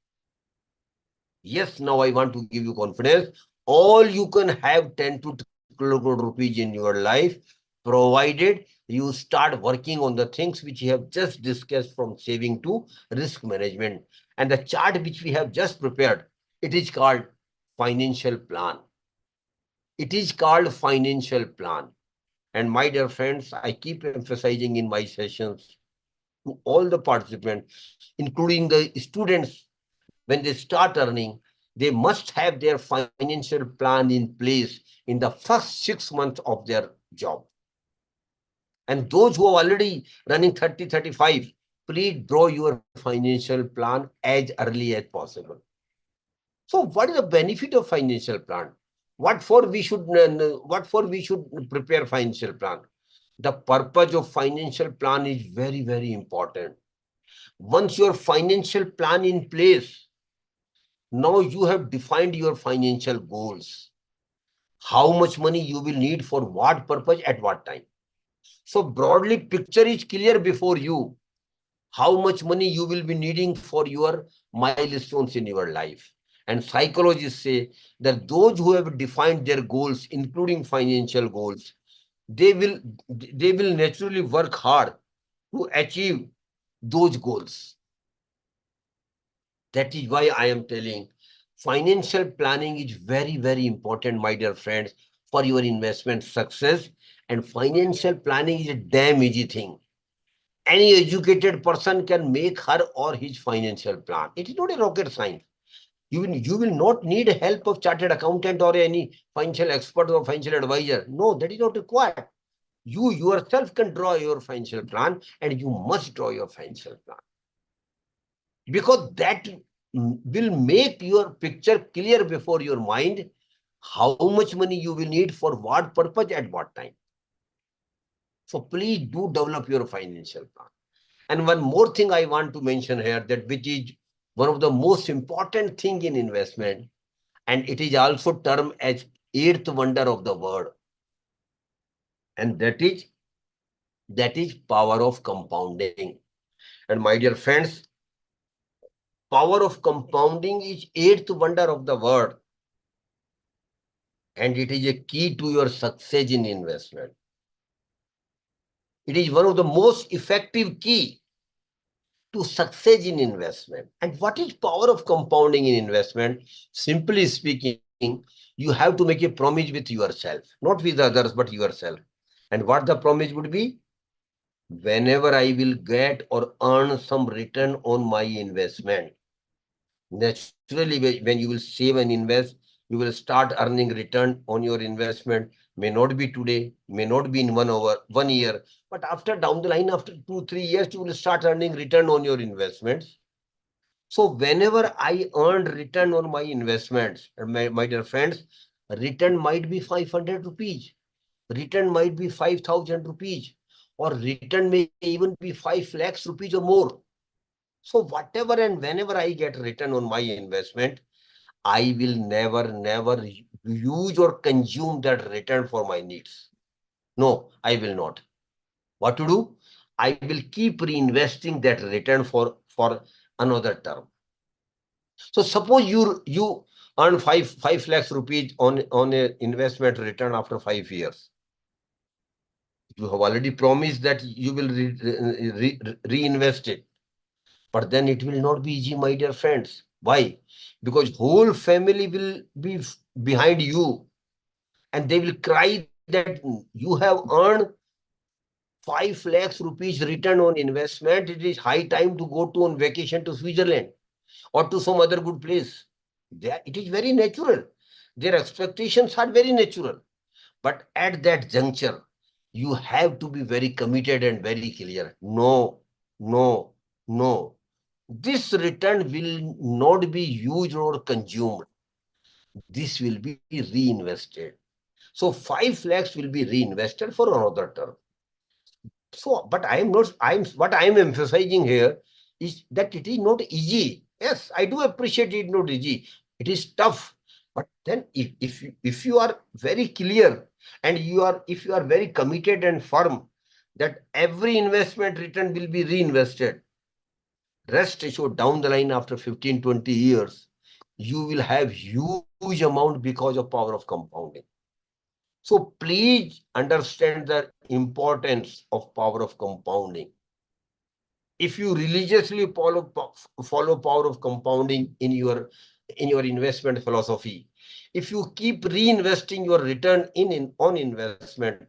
Yes, now I want to give you confidence. All you can have 10 to 12 crore rupees in your life, provided you start working on the things which we have just discussed, from saving to risk management. And the chart which we have just prepared, it is called financial plan. It is called financial plan. And my dear friends, I keep emphasizing in my sessions to all the participants, including the students, when they start earning, they must have their financial plan in place in the first 6 months of their job. And those who are already running 30, 35, please draw your financial plan as early as possible. So what is the benefit of financial plan? What for we should prepare financial plan? The purpose of financial plan is very, very important. Once your financial plan in place, now you have defined your financial goals. How much money you will need for what purpose at what time. So broadly, picture is clear before you. How much money you will be needing for your milestones in your life. And psychologists say that those who have defined their goals, including financial goals, they will naturally work hard to achieve those goals. That is why I am telling financial planning is very, very important, my dear friends, for your investment success. And financial planning is a damn easy thing. Any educated person can make her or his financial plan. It is not a rocket science. You will not need help of chartered accountant or any financial expert or financial advisor. No, that is not required. You yourself can draw your financial plan, and you must draw your financial plan. Because that will make your picture clear before your mind, how much money you will need for what purpose at what time. So please do develop your financial plan. And one more thing I want to mention here, that which is one of the most important thing in investment, and it is also termed as eighth wonder of the world. And that is power of compounding. And my dear friends, power of compounding is eighth wonder of the world. And it is a key to your success in investment. It is one of the most effective key to success in investment. And what is power of compounding in investment? Simply speaking, you have to make a promise with yourself, not with others, but yourself. And what the promise would be? Whenever I will get or earn some return on my investment, naturally, when you will save and invest, you will start earning return on your investment. May not be today, may not be in 1 year, but after down the line, after 2-3 years, you will start earning return on your investments. So whenever I earned return on my investments, my dear friends, return might be 500 rupees, return might be 5,000 rupees, or return may even be 5 lakhs rupees or more. So whatever and whenever I get return on my investment, I will never use or consume that return for my needs. No, I will not. What to do? I will keep reinvesting that return for another term. So suppose you earn 5 lakhs rupees on an investment return after 5 years. You have already promised that you will reinvest it. But then it will not be easy, my dear friends. Why? Because whole family will be behind you and they will cry that you have earned 5 lakhs rupees return on investment. It is high time to go to on vacation to Switzerland or to some other good place. It is very natural. Their expectations are very natural. But at that juncture, you have to be very committed and very clear. No, no, no. This return will not be used or consumed. This will be reinvested. So 5 lakhs will be reinvested for another term. So, but what I am emphasizing here is that it is not easy. Yes, I do appreciate it not easy. It is tough. But then if you are very clear and if you are very committed and firm that every investment return will be reinvested, rest assured down the line after 15, 20 years, you will have huge amount because of power of compounding. So please understand the importance of power of compounding. If you religiously follow power of compounding in your investment philosophy, if you keep reinvesting your return on investment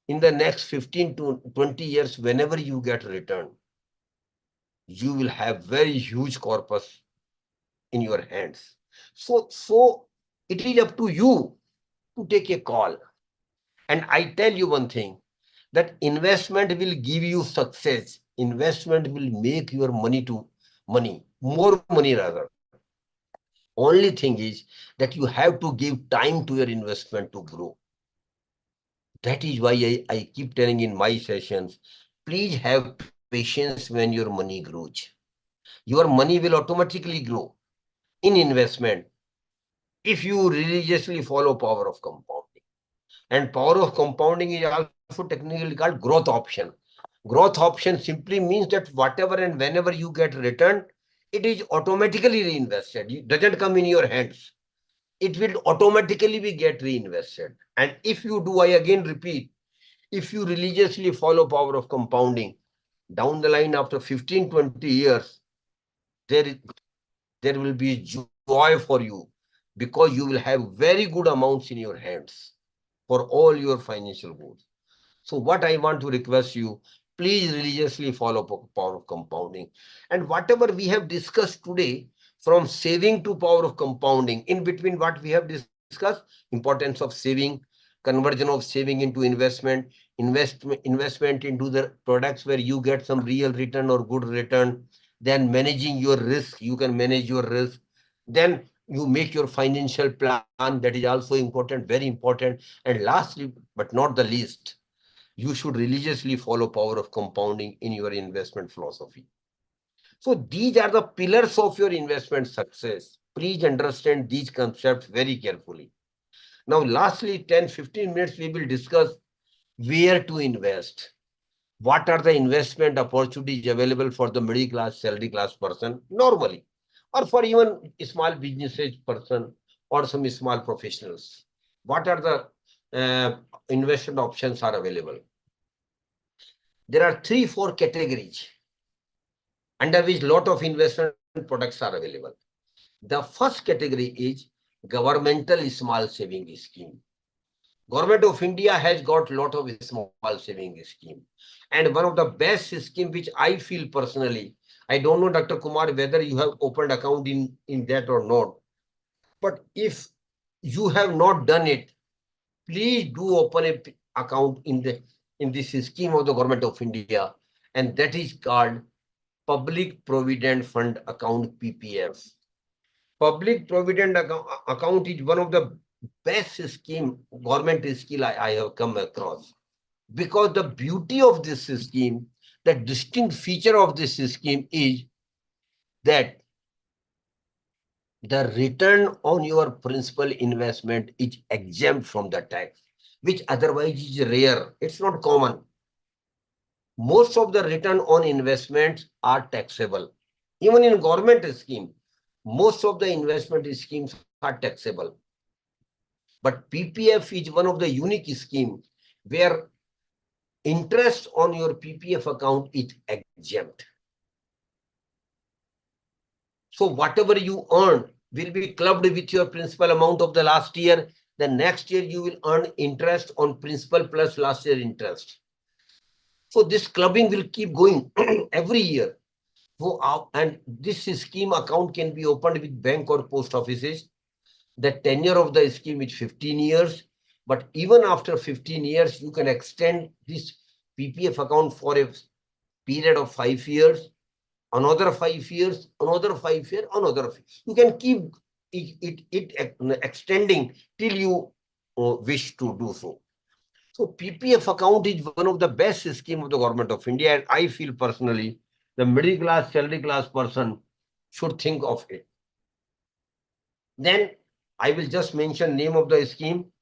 in the next 15 to 20 years, whenever you get return, you will have very huge corpus in your hands. So it is up to you to take a call. And I tell you one thing, that investment will give you success. Investment will make your more money rather. Only thing is that you have to give time to your investment to grow. That is why I keep telling in my sessions, please have patience when your money grows. Your money will automatically grow in investment if you religiously follow power of compounding. And power of compounding is also technically called growth option. Growth option simply means that whatever and whenever you get returned, it is automatically reinvested. It doesn't come in your hands. It will automatically be get reinvested. And if you do, I again repeat, if you religiously follow power of compounding, down the line after 15, 20 years, there will be joy for you because you will have very good amounts in your hands for all your financial goals. So what I want to request you, please religiously follow power of compounding. And whatever we have discussed today, from saving to power of compounding, in between what we have discussed, importance of saving, conversion of saving into investment, investment into the products where you get some real return or good return, then managing your risk, you can manage your risk, then you make your financial plan, that is also important, very important. And lastly, but not the least, you should religiously follow power of compounding in your investment philosophy. So these are the pillars of your investment success. Please understand these concepts very carefully. Now, lastly, 10, 15 minutes, we will discuss where to invest. What are the investment opportunities available for the middle class, salary class person normally, or for even small businesses person or some small professionals? What are the investment options are available? There are 3-4 categories under which lot of investment products are available. The first category is governmental small saving scheme. Government of India has got lot of small saving scheme. And one of the best scheme which I feel personally, I don't know, Dr. Kumar, whether you have opened account in that or not. But if you have not done it, please do open an account in this scheme of the Government of India. And that is called Public Provident Fund Account, PPF. Public Provident Account is one of the best scheme, government scheme I have come across. Because the beauty of this scheme, the distinct feature of this scheme is that the return on your principal investment is exempt from the tax, which otherwise is rare. It's not common. most of the return on investments are taxable. Even in government scheme, most of the investment schemes are taxable. But PPF is one of the unique schemes where interest on your PPF account is exempt. So whatever you earn will be clubbed with your principal amount of the last year. The next year you will earn interest on principal plus last year interest. So this clubbing will keep going every year. And this scheme account can be opened with bank or post offices. The tenure of the scheme is 15 years. But even after 15 years, you can extend this PPF account for a period of 5 years, another 5 years, another 5 years, another 5 years. You can keep it extending till you wish to do so. So PPF account is one of the best scheme of the government of India, and I feel personally the middle class, salary class person should think of it. Then I will just mention name of the scheme: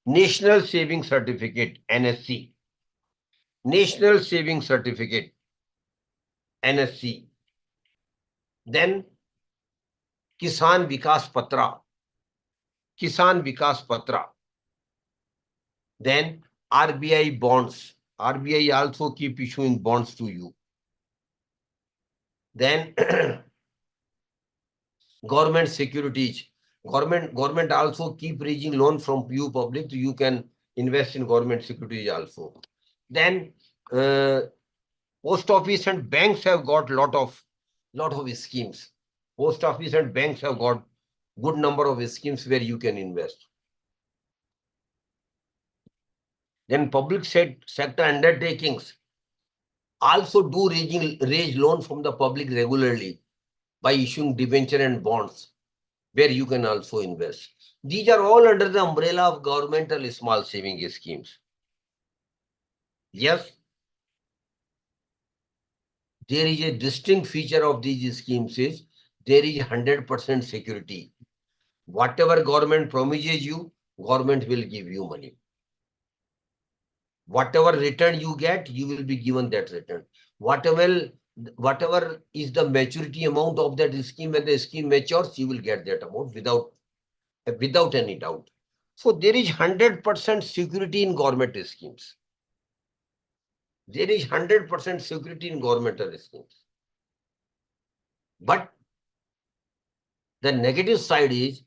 National Saving Certificate, NSC. National Saving Certificate, NSC. Then Kisan Vikas Patra. Kisan Vikas Patra. Then RBI bonds. RBI also keep issuing bonds to you. Then government securities. Government also keep raising loan from you public, so you can invest in government securities also. Then post office and banks have got lot of schemes. Post office and banks have got good number of schemes where you can invest. Then public sector undertakings also do raise loan from the public regularly by issuing debenture and bonds, where you can also invest. These are all under the umbrella of governmental small saving schemes. Yes, there is a distinct feature of these schemes is there is 100% security. Whatever government promises you, government will give you money. Whatever return you get, you will be given that return. Whatever is the maturity amount of that scheme, when the scheme matures, you will get that amount without any doubt. So there is 100% security in government schemes. There is 100% security in governmental schemes. But the negative side is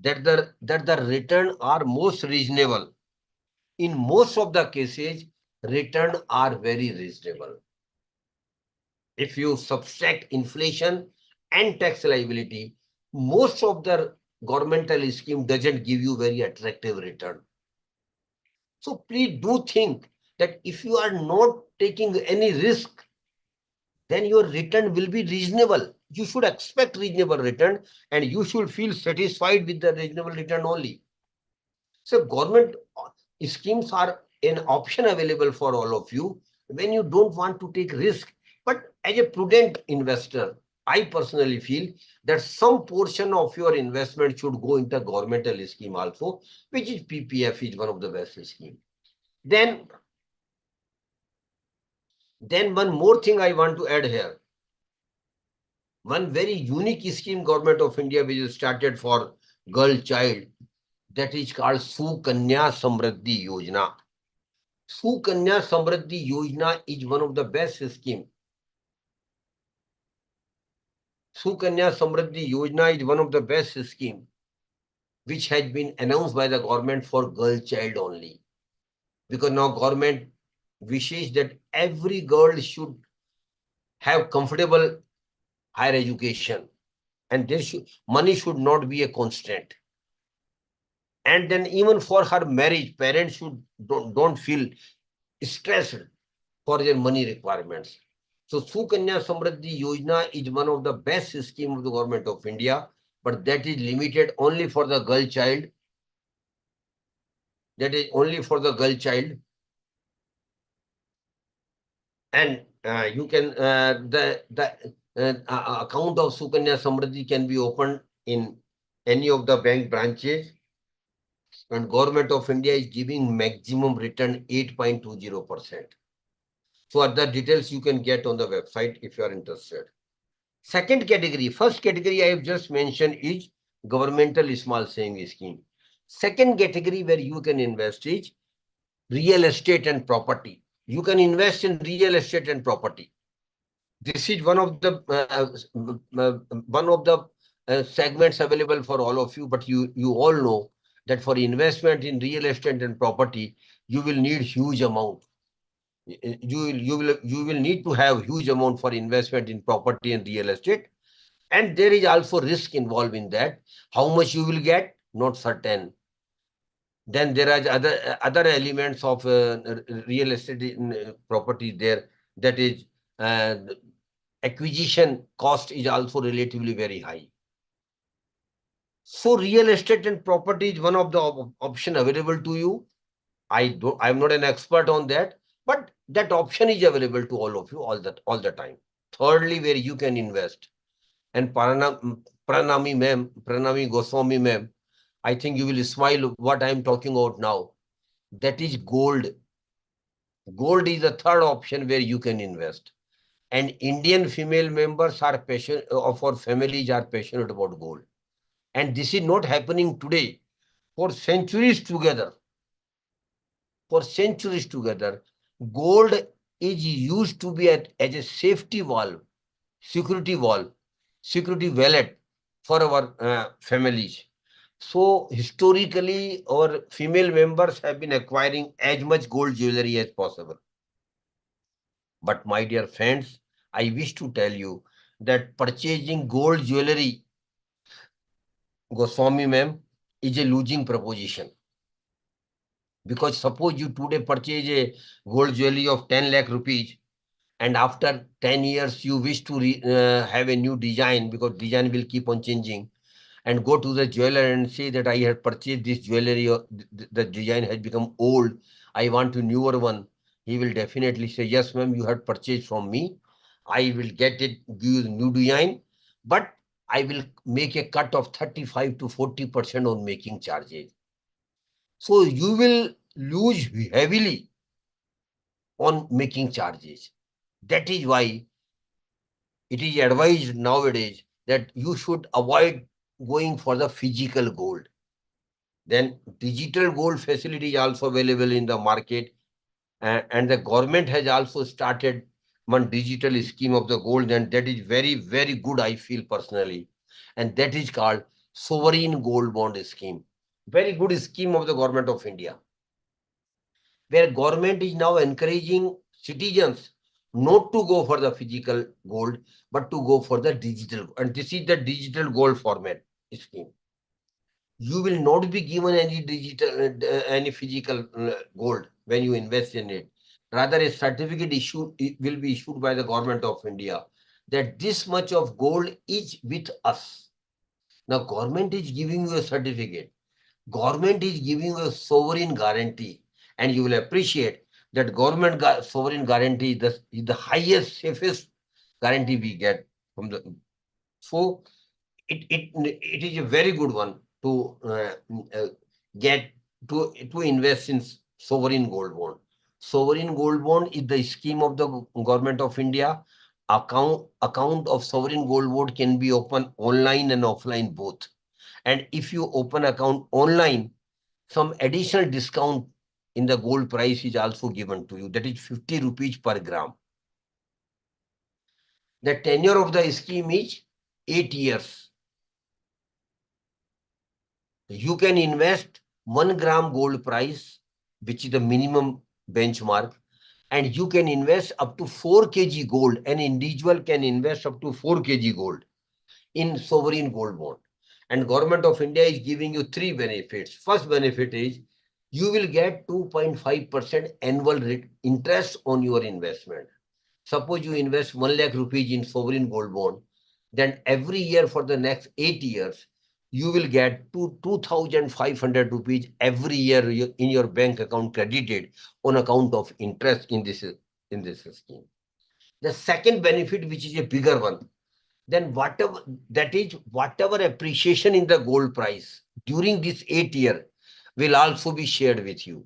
that the return are most reasonable. In most of the cases, return are very reasonable. If you subtract inflation and tax liability, most of the governmental scheme doesn't give you very attractive return. So please do think that if you are not taking any risk, then your return will be reasonable. You should expect reasonable return and you should feel satisfied with the reasonable return only. So government schemes are an option available for all of you when you don't want to take risk. But as a prudent investor, I personally feel that some portion of your investment should go into governmental scheme also, which is PPF is one of the best schemes. Then one more thing I want to add here. One very unique scheme government of India which is started for girl child, that is called Sukanya Samriddhi Yojana. Sukanya Samriddhi Yojana is one of the best scheme. Sukanya Samriddhi Yojana is one of the best scheme which has been announced by the government for girl child only. Because now government wishes that every girl should have comfortable higher education and money should not be a constraint. And then even for her marriage, parents don't feel stressed for their money requirements. So Sukanya Samriddhi Yojana is one of the best schemes of the government of India, but that is limited only for the girl child. That is only for the girl child. And you can the account of Sukanya Samriddhi can be opened in any of the bank branches. And government of India is giving maximum return 8.20%. So other details you can get on the website if you are interested. Second category, first category I have just mentioned is governmental small saving scheme. Second category where you can invest is real estate and property. You can invest in real estate and property. This is one of the segments available for all of you, but you all know that for investment in real estate and property, you will need huge amount. You will need to have huge amount for investment in property and real estate, and there is also risk involved in that. How much you will get, not certain. Then there are other elements of real estate in, property there. That is, acquisition cost is also relatively very high. So real estate and property is one of the option available to you. I'm not an expert on that, but that option is available to all of you all the time. Thirdly, where you can invest, and Pranami Goswami ma'am, I think you will smile what I am talking about now. That is gold. Gold is the third option where you can invest. And Indian female members are passionate, of our families are passionate about gold. And this is not happening today. For centuries together, gold is used to be as a safety valve, security wallet for our families. So historically, our female members have been acquiring as much gold jewelry as possible. But my dear friends, I wish to tell you that purchasing gold jewelry, Goswami ma'am, is a losing proposition. Because suppose you today purchase a gold jewelry of 10 lakh rupees, and after 10 years you wish to have a new design, because design will keep on changing, and go to the jeweler and say that I have purchased this jewelry, the design has become old, I want a newer one. He will definitely say, yes ma'am, you have purchased from me, I will get it, give you the new design, but I will make a cut of 35 to 40% on making charges. So you will lose heavily on making charges. That is why it is advised nowadays that you should avoid going for the physical gold. Then digital gold facility is also available in the market, and the government has also started one digital scheme of the gold, and that is very, very good, I feel personally. And that is called sovereign gold bond scheme. Very good scheme of the government of India, where government is now encouraging citizens not to go for the physical gold, but to go for the digital. And this is the digital gold format scheme. You will not be given any digital, any physical gold when you invest in it. Rather, a certificate will be issued by the government of India that this much of gold is with us. Now, government is giving you a certificate. Government is giving you a sovereign guarantee, and you will appreciate that government sovereign guarantee is the highest, safest guarantee we get from the. So it is a very good one to get to invest in sovereign gold bond. Sovereign gold bond is the scheme of the government of India. Account of sovereign gold bond can be opened online and offline both. And if you open account online, some additional discount in the gold price is also given to you. That is 50 rupees per gram. The tenure of the scheme is 8 years. You can invest 1 gram gold price, which is the minimum benchmark, and you can invest up to 4 kg gold. An individual can invest up to 4 kg gold in sovereign gold bond. And government of India is giving you 3 benefits. First benefit is you will get 2.5% annual rate interest on your investment. Suppose you invest 1 lakh rupees in sovereign gold bond, then every year for the next 8 years, you will get 2,500 rupees every year in your bank account credited on account of interest in this scheme. The second benefit, which is a bigger one, then whatever appreciation in the gold price during this 8 year will also be shared with you.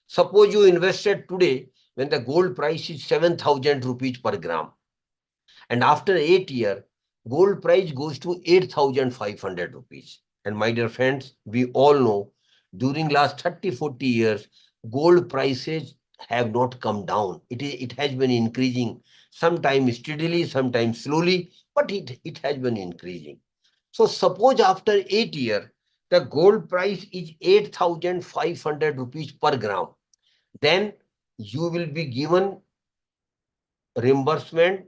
Suppose you invested today, when the gold price is 7,000 rupees per gram. And after 8 years, gold price goes to 8,500 rupees. And my dear friends, we all know during last 30, 40 years, gold prices have not come down. It has been increasing, sometimes steadily, sometimes slowly, but it has been increasing. So suppose after 8 years, the gold price is 8,500 rupees per gram. Then you will be given reimbursement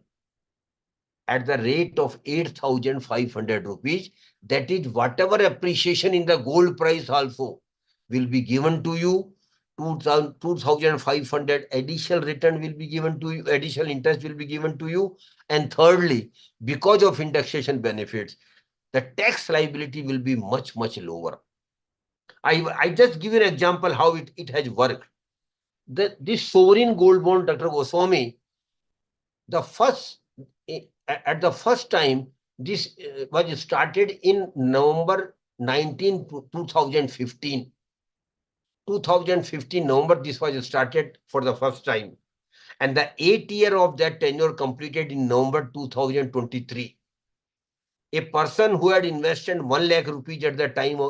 at the rate of 8,500 rupees. That is whatever appreciation in the gold price also will be given to you. 2,500 additional return will be given to you, additional interest will be given to you. And thirdly, because of indexation benefits, the tax liability will be much, much lower. I just give you an example how it has worked. This sovereign gold bond, Dr. Goswami, at the first time, this was started in November 2015. 2015 November, this was started for the first time. And the 8 year of that tenure completed in November 2023. A person who had invested 1 lakh rupees at the time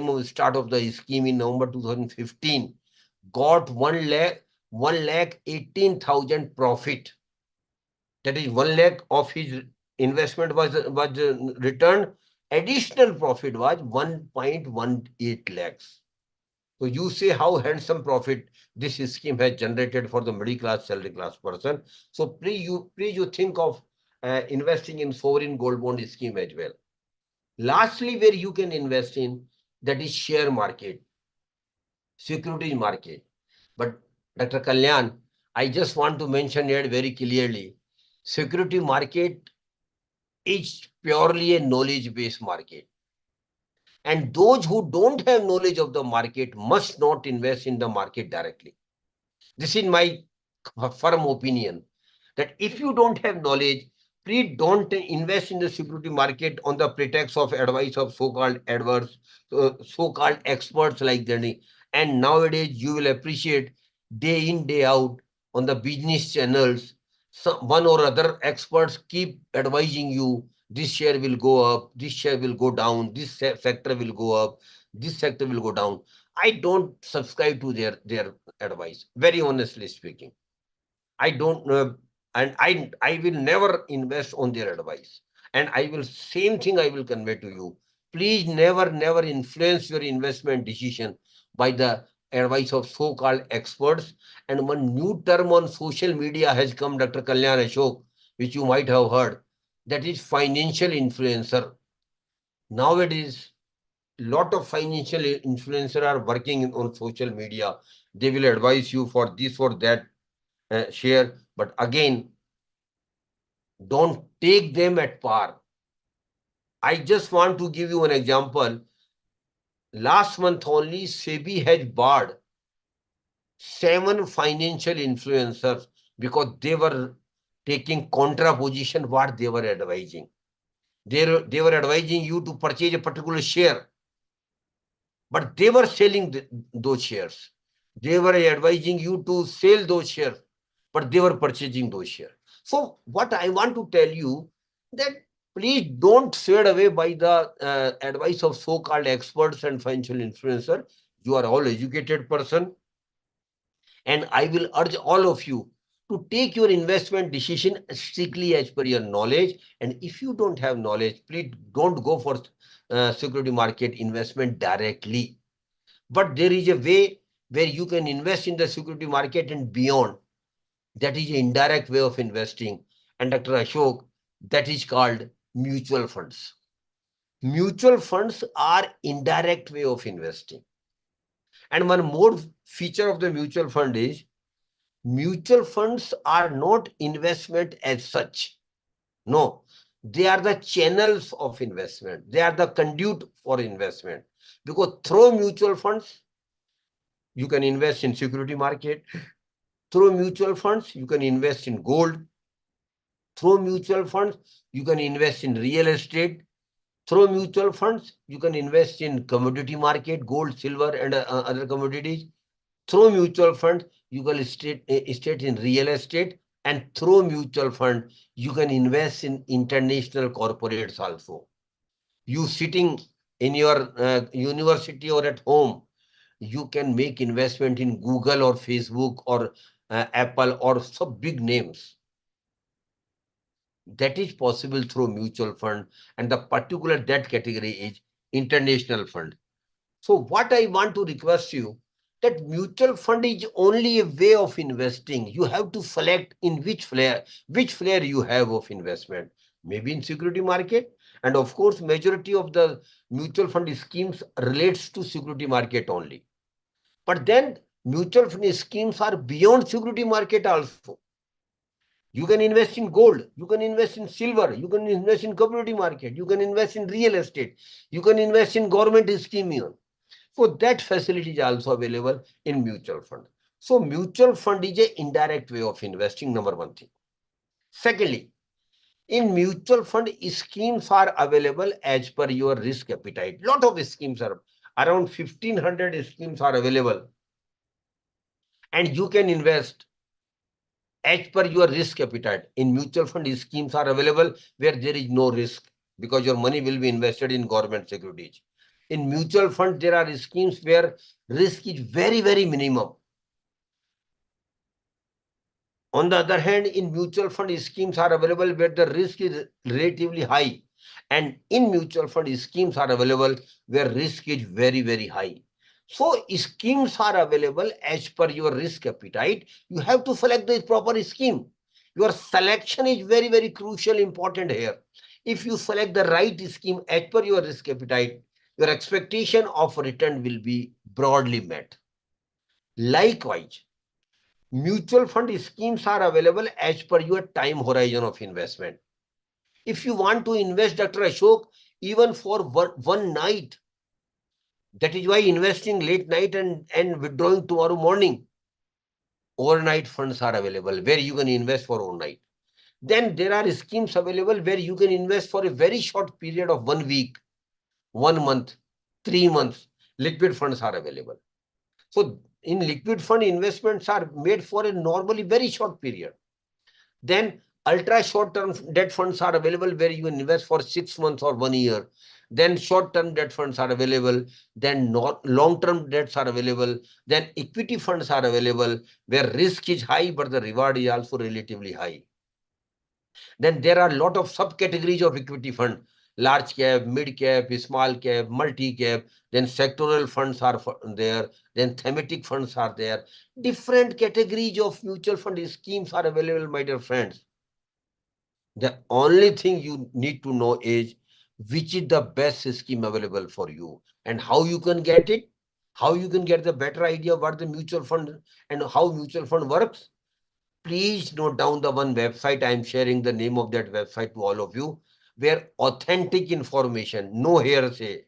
of start of the scheme in November 2015 got 1,18,000 profit. That is 1 lakh of his investment was returned. Additional profit was 1.18 lakhs. So you say how handsome profit this scheme has generated for the middle class, salary class person. So please you think of investing in sovereign gold bond scheme as well. Lastly, where you can invest in, that is share market, securities market. But Dr. Kalyan, I just want to mention it very clearly. Security market is purely a knowledge-based market. And those who don't have knowledge of the market must not invest in the market directly. This is my firm opinion, that if you don't have knowledge, please don't invest in the security market on the pretext of advice of so-called so-called experts like that. And nowadays, you will appreciate day in, day out on the business channels, one or other experts keep advising you, this share will go up, this share will go down, this sector will go up, this sector will go down. I don't subscribe to their advice, very honestly speaking. I don't know, and I will never invest on their advice. And same thing I will convey to you. Please never influence your investment decision by the advice of so-called experts. And one new term on social media has come, Dr. Kalyan Ashok, which you might have heard, that is financial influencer. Nowadays, lot of financial influencers are working on social media. They will advise you for this or that share, but again, don't take them at par. I just want to give you an example. Last month only, SEBI has barred 7 financial influencers because they were taking contra position what they were advising. They were advising you to purchase a particular share, but they were selling those shares. They were advising you to sell those shares, but they were purchasing those shares. So what I want to tell you, that please don't swayed away by the advice of so-called experts and financial influencers. You are all educated person. And I will urge all of you to take your investment decision strictly as per your knowledge. And if you don't have knowledge, please don't go for security market investment directly. But there is a way where you can invest in the security market and beyond. That is an indirect way of investing. And Dr. Ashok, that is called mutual funds. Mutual funds are indirect way of investing. And one more feature of the mutual fund is, mutual funds are not investment as such. No, they are the channels of investment. They are the conduit for investment. Because through mutual funds, you can invest in security market. Through mutual funds, you can invest in gold. Through mutual funds, you can invest in real estate. Through mutual funds, you can invest in commodity market, gold, silver, and other commodities. Through mutual fund, you can estate in real estate, and through mutual fund, you can invest in international corporates also. You sitting in your university or at home, you can make investment in Google or Facebook or Apple or some big names. That is possible through mutual fund, and the particular debt category is international fund. So what I want to request you, that mutual fund is only a way of investing. You have to select in which flare you have of investment. Maybe in security market, and of course majority of the mutual fund schemes relates to security market only. But then mutual fund schemes are beyond security market also. You can invest in gold, you can invest in silver, you can invest in commodity market, you can invest in real estate, you can invest in government scheme even. So that facility is also available in mutual fund. So mutual fund is an indirect way of investing, number one thing. Secondly, in mutual fund, schemes are available as per your risk appetite. Lot of schemes are, around 1,500 schemes are available. And you can invest as per your risk appetite. In mutual fund, schemes are available where there is no risk, because your money will be invested in government securities. In mutual fund, there are schemes where risk is very, very minimum. On the other hand, in mutual fund, schemes are available where the risk is relatively high. And in mutual fund, schemes are available where risk is very, very high. So schemes are available as per your risk appetite. You have to select the proper scheme. Your selection is very, very crucial, important here. If you select the right scheme as per your risk appetite, your expectation of return will be broadly met. Likewise, mutual fund schemes are available as per your time horizon of investment. If you want to invest, Dr. Ashok, even for one night, that is why investing late night and withdrawing tomorrow morning, overnight funds are available where you can invest for overnight. Then there are schemes available where you can invest for a very short period of 1 week, 1 month, 3 months. Liquid funds are available. So in liquid fund, investments are made for a normally very short period. Then ultra short-term debt funds are available where you invest for 6 months or 1 year. Then short-term debt funds are available. Then long-term debts are available. Then equity funds are available where risk is high, but the reward is also relatively high. Then there are a lot of subcategories of equity fund: large cap, mid cap, small cap, multi cap. Then sectoral funds are there. Then thematic funds are there. Different categories of mutual fund schemes are available, my dear friends. The only thing you need to know is which is the best scheme available for you and how you can get it, how you can get the better idea what the mutual fund and how mutual fund works. Please note down the one website. I am sharing the name of that website to all of you, where authentic information, no hearsay,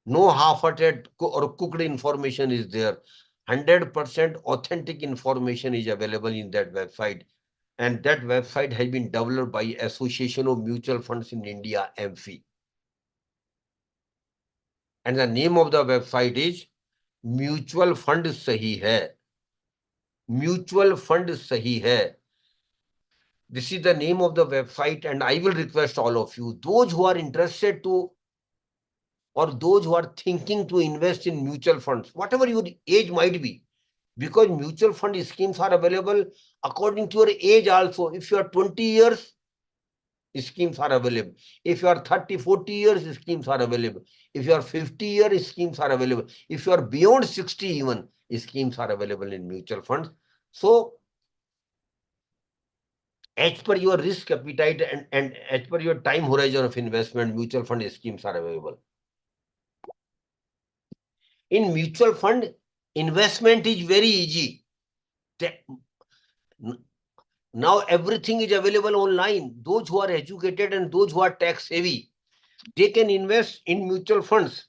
no half-hearted or cooked information is there. 100% authentic information is available in that website. And that website has been developed by Association of Mutual Funds in India, Amfi. And the name of the website is Mutual Fund Sahi Hai. Mutual Fund Sahi Hai. This is the name of the website, and I will request all of you, those who are interested to, or those who are thinking to invest in mutual funds, whatever your age might be, because mutual fund schemes are available according to your age also. If you are 20 years, schemes are available. If you are 30, 40 years, schemes are available. If you are 50 years, schemes are available. If you are beyond 60 even, schemes are available in mutual funds. So as per your risk appetite and as per your time horizon of investment, mutual fund schemes are available. In mutual fund, investment is very easy. Now everything is available online. Those who are educated and those who are tax savvy, they can invest in mutual funds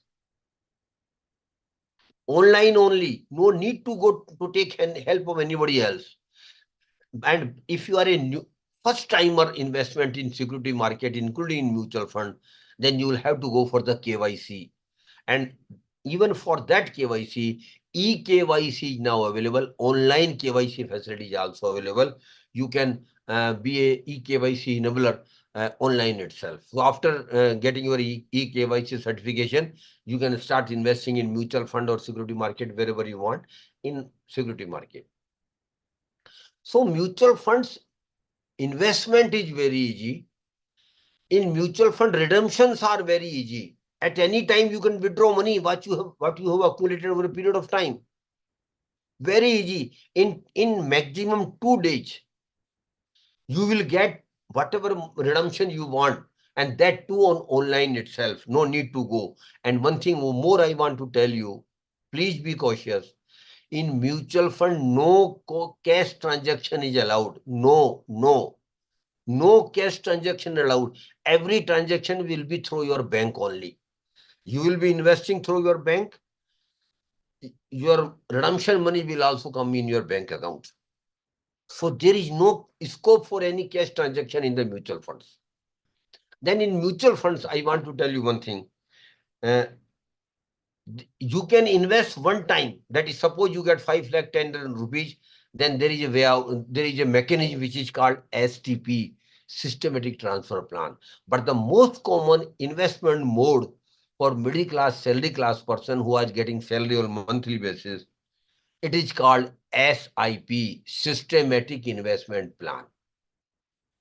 online only. No need to go to take help of anybody else. And if you are a new first timer investment in security market, including in mutual fund, then you will have to go for the KYC. And even for that KYC, e-KYC is now available. Online KYC facility is also available. You can be a e-KYC enabler online itself. So after getting your e-KYC certification, you can start investing in mutual fund or security market wherever you want in security market. So mutual funds investment is very easy. In mutual fund, redemptions are very easy. At any time, you can withdraw money what you have accumulated over a period of time. Very easy. In maximum 2 days, you will get whatever redemption you want, and that too on online itself. No need to go. And one thing more I want to tell you, please be cautious. In mutual fund, no cash transaction is allowed. No cash transaction allowed. Every transaction will be through your bank only. You will be investing through your bank. Your redemption money will also come in your bank account. So there is no scope for any cash transaction in the mutual funds. Then in mutual funds, I want to tell you one thing. You can invest one time. That is, suppose you get 5 lakh 10 rupees. Then there is a way out. There is a mechanism which is called STP, systematic transfer plan. But the most common investment mode for middle class, salary class person who is getting salary on monthly basis, it is called SIP, systematic investment plan.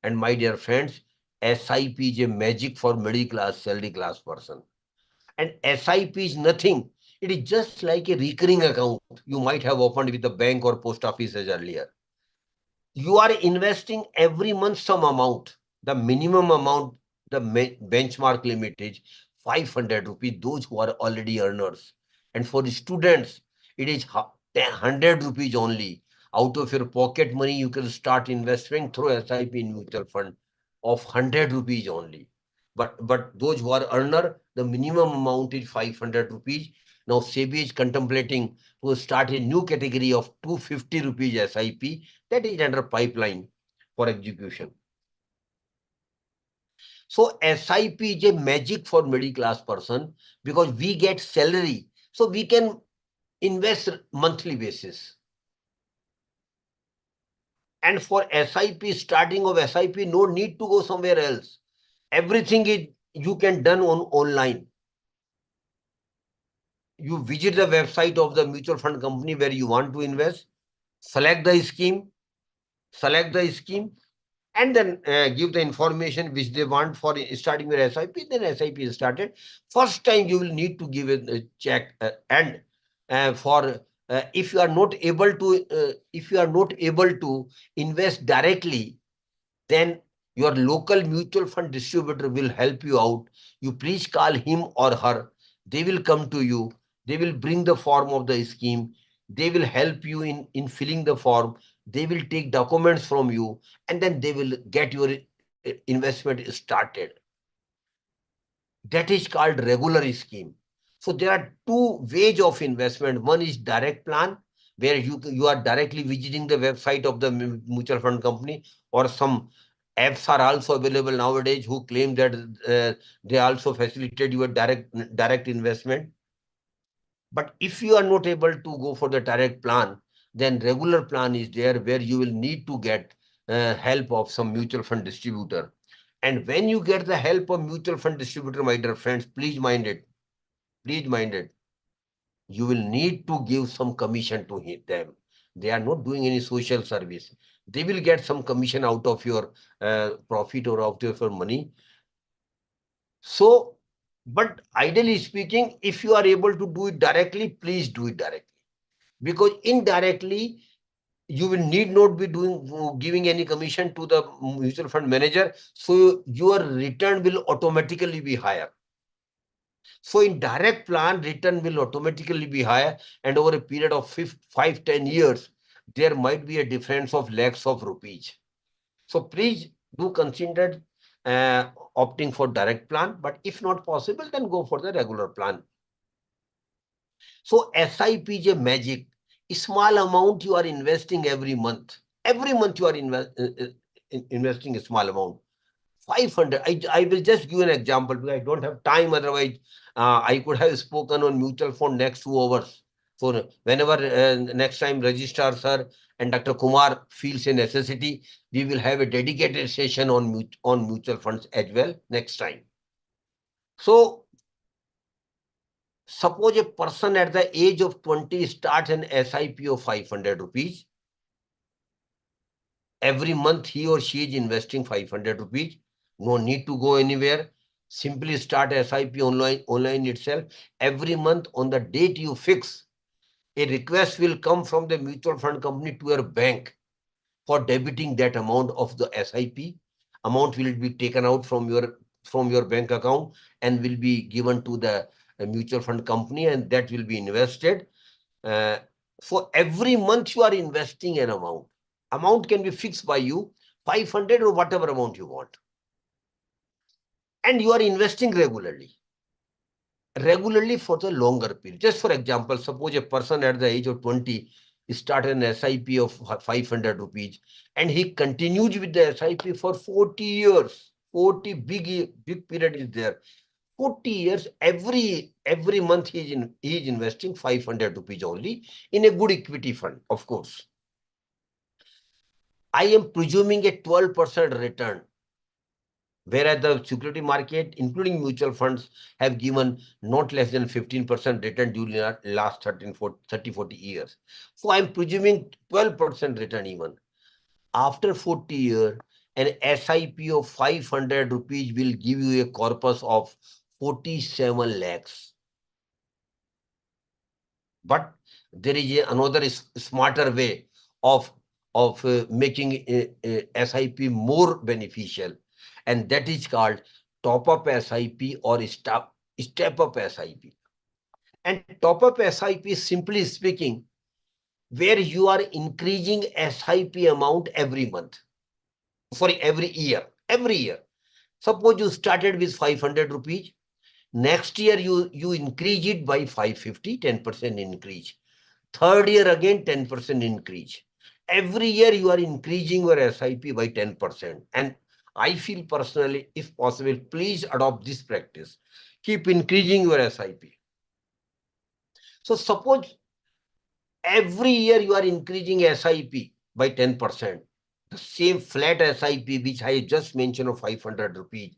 And my dear friends, SIP is a magic for middle class, salary class person. And SIP is nothing. It is just like a recurring account you might have opened with the bank or post office as earlier. You are investing every month some amount. The minimum amount, the benchmark limit is 500 rupees, those who are already earners. And for the students, it is 100 rupees only. Out of your pocket money, you can start investing through SIP in mutual fund of 100 rupees only. But those who are earner, the minimum amount is 500 rupees. Now SEBI is contemplating to start a new category of 250 rupees SIP that is under pipeline for execution. So SIP is a magic for middle class person because we get salary. So we can invest monthly basis. And for SIP, starting of SIP, no need to go somewhere else. Everything is you can done on online. You visit the website of the mutual fund company where you want to invest, select the scheme, and then give the information which they want for starting your SIP. Then SIP is started. First time you will need to give a check and for if you are not able to invest directly, then your local mutual fund distributor will help you out. You please call him or her. They will come to you. They will bring the form of the scheme. They will help you in filling the form. They will take documents from you, and then they will get your investment started. That is called regular scheme. So there are two ways of investment. One is direct plan, where you are directly visiting the website of the mutual fund company, or some apps are also available nowadays who claim that they also facilitate your direct investment. But if you are not able to go for the direct plan, then regular plan is there where you will need to get help of some mutual fund distributor. And when you get the help of mutual fund distributor, my dear friends, please mind it. You will need to give some commission to them. They are not doing any social service. They will get some commission out of your profit or out of your money. So, but ideally speaking, if you are able to do it directly, please do it directly. Because indirectly, you will need not be giving any commission to the mutual fund manager. So your return will automatically be higher. So in direct plan, return will automatically be higher, and over a period of 5-10 years, there might be a difference of lakhs of rupees. So please do consider opting for direct plan, but if not possible, then go for the regular plan. So SIP is a magic. A small amount you are investing every month. Every month you are investing a small amount. 500. I will just give an example because I don't have time. Otherwise, I could have spoken on mutual fund next 2 hours. So whenever next time Registrar Sir and Dr. Kumar feels a necessity, we will have a dedicated session on mutual funds as well next time. So suppose a person at the age of 20 starts an SIP of 500 rupees. Every month he or she is investing 500 rupees. No need to go anywhere. Simply start SIP online itself. Every month on the date you fix, a request will come from the mutual fund company to your bank for debiting that amount of the SIP. Amount will be taken out from your bank account and will be given to the mutual fund company, and that will be invested. For every month you are investing an amount. Amount can be fixed by you, 500 or whatever amount you want. And you are investing regularly for the longer period. Just for example, suppose a person at the age of 20 started an SIP of 500 rupees and he continues with the SIP for 40 years. 40 big period is there. 40 years, every month he is investing 500 rupees only in a good equity fund, of course. I am presuming a 12% return, whereas the security market, including mutual funds, have given not less than 15% return during the last 30-40 years. So I'm presuming 12% return even. After 40 years, an SIP of 500 rupees will give you a corpus of 47 lakhs. But there is another smarter way of making a SIP more beneficial, and that is called top-up SIP or step-up SIP. And top-up SIP, simply speaking, where you are increasing SIP amount every month. Sorry, every year. Suppose you started with 500 rupees. Next year, you increase it by 550, 10% increase. Third year, again, 10% increase. Every year, you are increasing your SIP by 10%. And I feel personally, if possible, please adopt this practice. Keep increasing your SIP. So suppose every year you are increasing SIP by 10%. The same flat SIP, which I just mentioned of 500 rupees,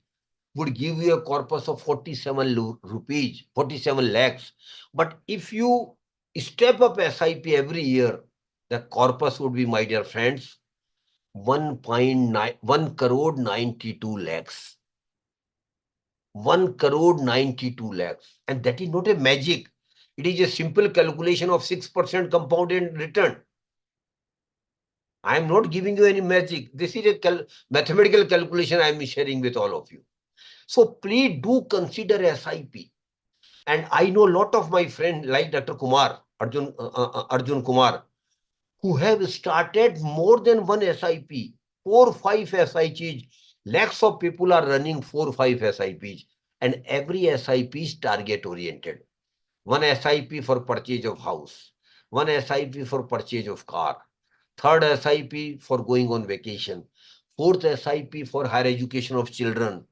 would give you a corpus of 47 rupees, 47 lakhs. But if you step up SIP every year, the corpus would be, my dear friends, 1 crore 92 lakhs. 1 crore 92 lakhs. And that is not a magic. It is a simple calculation of 6% compounded return. I am not giving you any magic. This is a mathematical calculation I am sharing with all of you. So please do consider SIP. And I know a lot of my friends like Dr. Kumar, Arjun Kumar, who have started more than one SIP, 4 or 5 SIPs. Lakhs of people are running 4 or 5 SIPs, and every SIP is target oriented. One SIP for purchase of house, one SIP for purchase of car, third SIP for going on vacation, fourth SIP for higher education of children,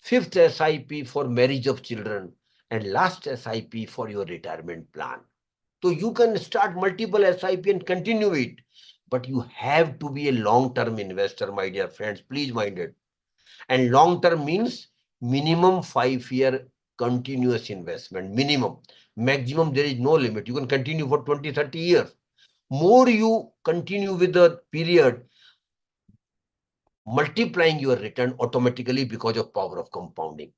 fifth SIP for marriage of children, and last SIP for your retirement plan. So you can start multiple SIP and continue it, but you have to be a long-term investor, my dear friends. Please mind it. And long-term means minimum 5-year continuous investment, minimum. Maximum, there is no limit. You can continue for 20, 30 years. More you continue with the period, multiplying your return automatically because of power of compounding.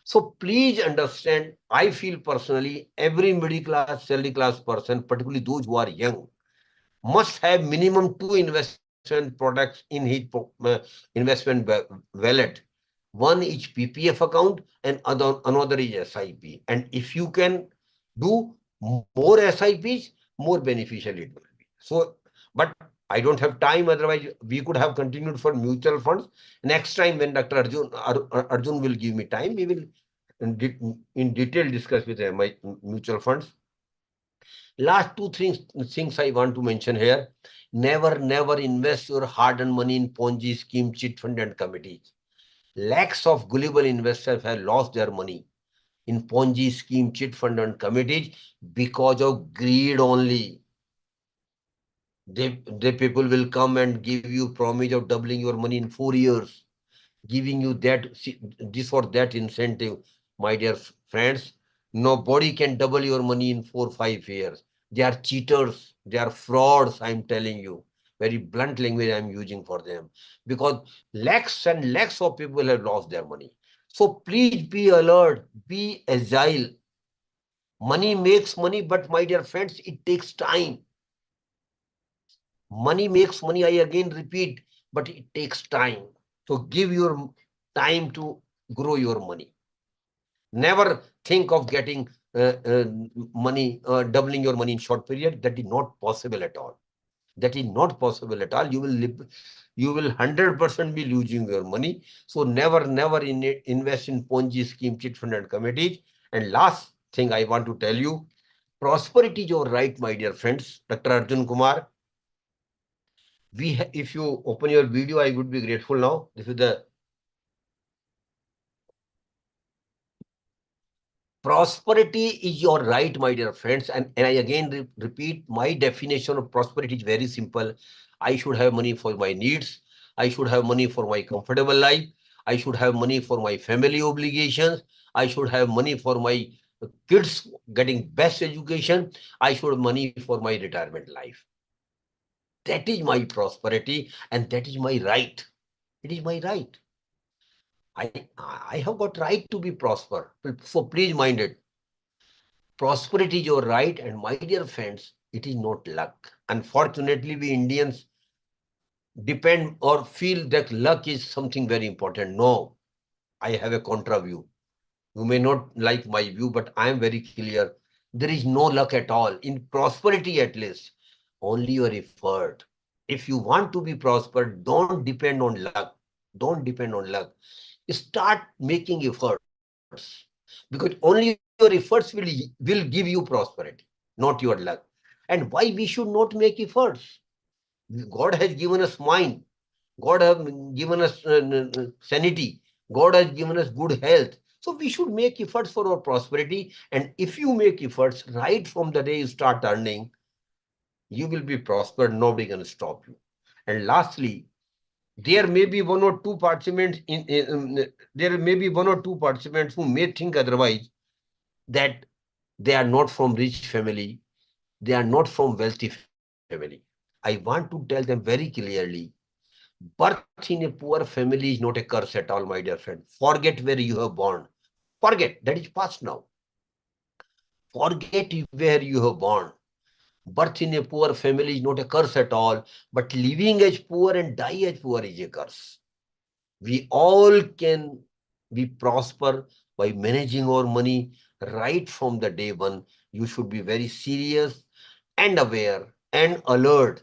So please understand, I feel personally, every middle class, salary class person, particularly those who are young, must have minimum 2 investment products in his investment wallet. One is PPF account and another is SIP. And if you can do more SIPs, more beneficial it will be. So, but I don't have time. Otherwise, we could have continued for mutual funds. Next time when Dr. Arjun will give me time, we will in detail discuss with my mutual funds. Last 2 things I want to mention here. Never invest your hard-earned money in Ponzi scheme, chit fund and committees. Lakhs of gullible investors have lost their money in Ponzi scheme, chit fund and committees because of greed only. They people will come and give you promise of doubling your money in 4 years, giving you that this or that incentive. My dear friends, nobody can double your money in 4 or 5 years. They are cheaters, they are frauds. I'm telling you, very blunt language I'm using for them, because lakhs and lakhs of people have lost their money. So please be alert, be agile. Money makes money, but my dear friends, it takes time. Money makes money, I again repeat, but it takes time. So give your time to grow your money. Never think of getting money, doubling your money in short period. That is not possible at all. That is not possible at all. You will 100% be losing your money. So never invest in Ponzi scheme, chit fund and committees. And last thing I want to tell you, prosperity is your right, my dear friends. Dr. Arjun Kumar, if you open your video, I would be grateful now. This is the prosperity is your right, my dear friends. And I again repeat, my definition of prosperity is very simple. I should have money for my needs. I should have money for my comfortable life. I should have money for my family obligations. I should have money for my kids getting best education. I should have money for my retirement life. That is my prosperity, and that is my right. It is my right. I have got right to be prosper. So please mind it. Prosperity is your right, and my dear friends, it is not luck. Unfortunately, we Indians depend or feel that luck is something very important. No, I have a contra view. You may not like my view, but I am very clear. There is no luck at all. In prosperity, at least, only your effort. If you want to be prospered, don't depend on luck. Don't depend on luck. Start making efforts, because only your efforts will give you prosperity, not your luck. And why we should not make efforts? God has given us mind. God has given us sanity. God has given us good health. So we should make efforts for our prosperity. And if you make efforts right from the day you start earning, you will be prospered. Nobody can stop you. And lastly, there may be one or two participants who may think otherwise, that they are not from rich family, they are not from wealthy family. I want to tell them very clearly, birth in a poor family is not a curse at all, my dear friend. Forget where you have born. Forget, that is past now. Forget where you have born. Birth in a poor family is not a curse at all, but living as poor and die as poor is a curse. We all can be prosper by managing our money right from the day one. You should be very serious and aware and alert.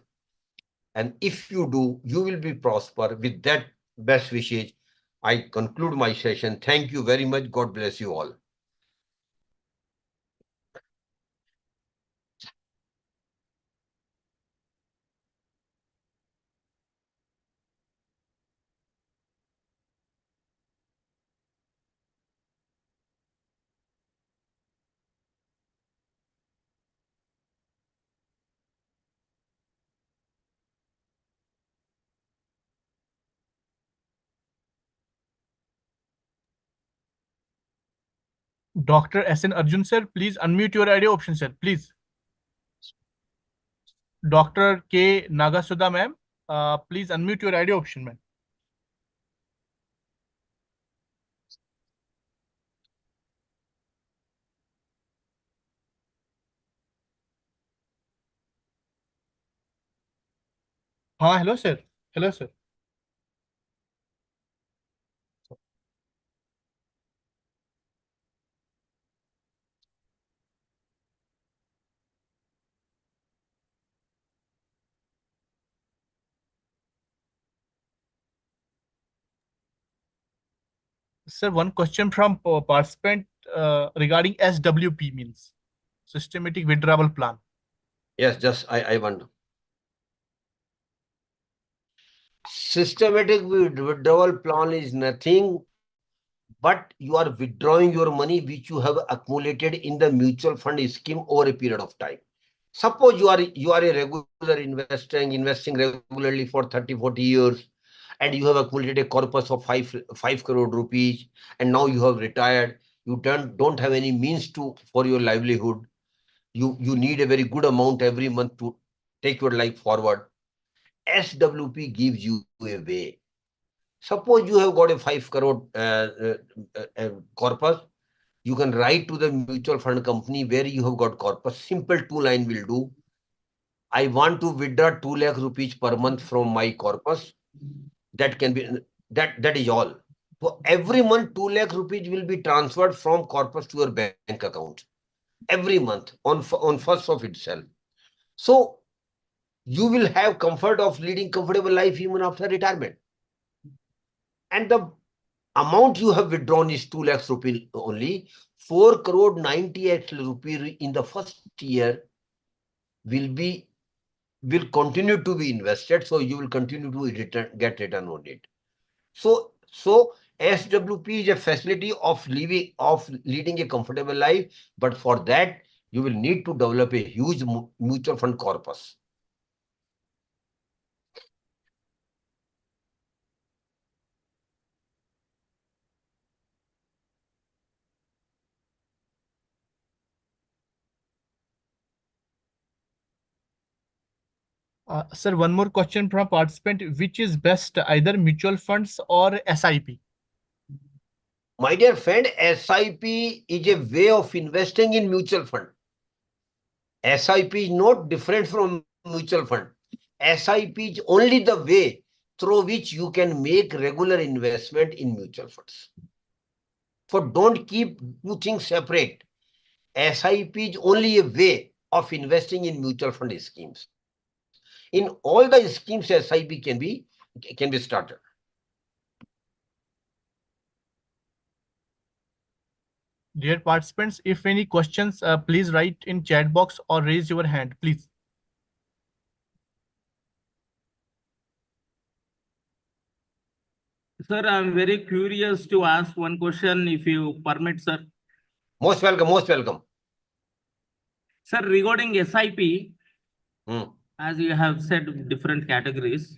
And if you do, you will be prosper. With that best wishes, I conclude my session. Thank you very much. God bless you all. Dr. S.N. Arjun sir, please unmute your audio option, sir, please. Dr. K. Nagasudha ma'am, please unmute your audio option, ma'am. Hello, sir. Hello, sir. Sir, one question from participant regarding SWP, means systematic withdrawal plan. Yes, just I want. Systematic withdrawal plan is nothing but you are withdrawing your money which you have accumulated in the mutual fund scheme over a period of time. Suppose you are a regular investor, investing regularly for 30-40 years, and you have accumulated a corpus of 5 crore rupees, and now you have retired. You don't have any means for your livelihood. You need a very good amount every month to take your life forward. SWP gives you a way. Suppose you have got a 5 crore corpus, you can write to the mutual fund company where you have got corpus. Simple 2 line will do. I want to withdraw 2 lakh rupees per month from my corpus. That can be that is all. So every month 2 lakh rupees will be transferred from corpus to your bank account. Every month on first of itself. So you will have comfort of leading comfortable life even after retirement. And the amount you have withdrawn is 2 lakhs rupees only. 4 crore 98 rupees in the first year will continue to be invested. So you will continue to get return on it. So SWP is a facility of leading a comfortable life, but for that you will need to develop a huge mutual fund corpus. Sir, one more question from participant. Which is best, either mutual funds or SIP? My dear friend, SIP is a way of investing in mutual fund. SIP is not different from mutual fund. SIP is only the way through which you can make regular investment in mutual funds. So don't keep two things separate. SIP is only a way of investing in mutual fund schemes. In all the schemes, SIP can be started. Dear participants, if any questions, please write in chat box or raise your hand, please. Sir, I'm very curious to ask one question, if you permit, sir. Most welcome, most welcome. Sir, regarding SIP, as you have said, different categories.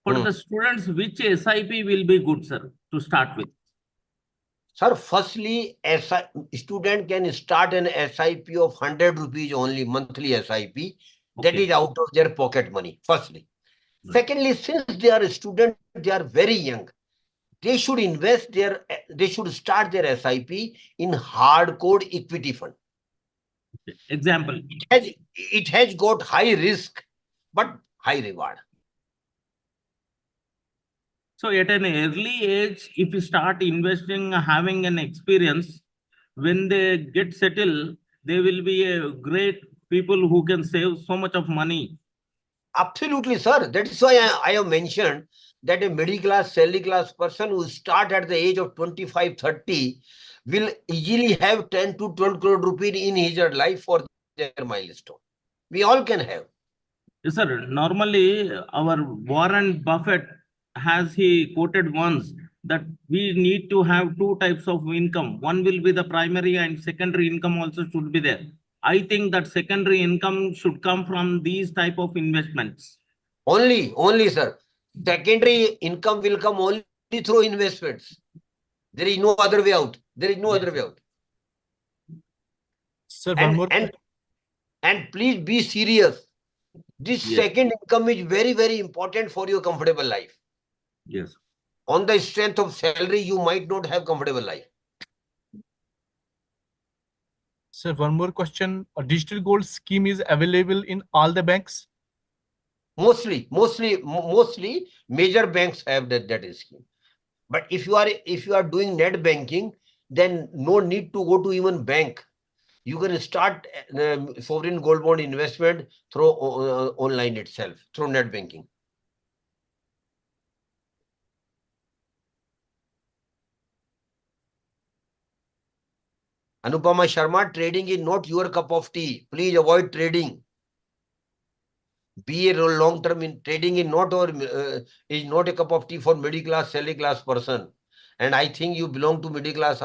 For the students, which SIP will be good, sir, to start with? Sir, firstly, student can start an SIP of 100 rupees only, monthly SIP. That is out of their pocket money, firstly. Secondly, since they are a student, they are very young. They should start their SIP in hardcore equity fund. Example. It has got high risk, but high reward. So at an early age, if you start investing, having an experience, when they get settled, they will be a great people who can save so much of money. Absolutely, sir. That is why I have mentioned that a middle class, salary class person who start at the age of 25, 30 will easily have 10 to 12 crore rupees in his life for their milestone. We all can have. Yes, sir. Normally, our Warren Buffett he quoted once that we need to have two types of income. One will be the primary and secondary income also should be there. I think that secondary income should come from these type of investments. Only, sir. Secondary income will come only through investments. There is no other way out. Other way out. Sir, one more. And please be serious. This second income is very, very important for your comfortable life. Yes. On the strength of salary, you might not have comfortable life. Sir, one more question. A digital gold scheme is available in all the banks? Mostly major banks have that scheme. But if you are doing net banking, then no need to go to even bank. You can start sovereign gold bond investment through online itself, through net banking. Anupama Sharma, trading is not your cup of tea. Please avoid trading. be a long term in trading is not a cup of tea for middle class, salary class person. And I think you belong to middle class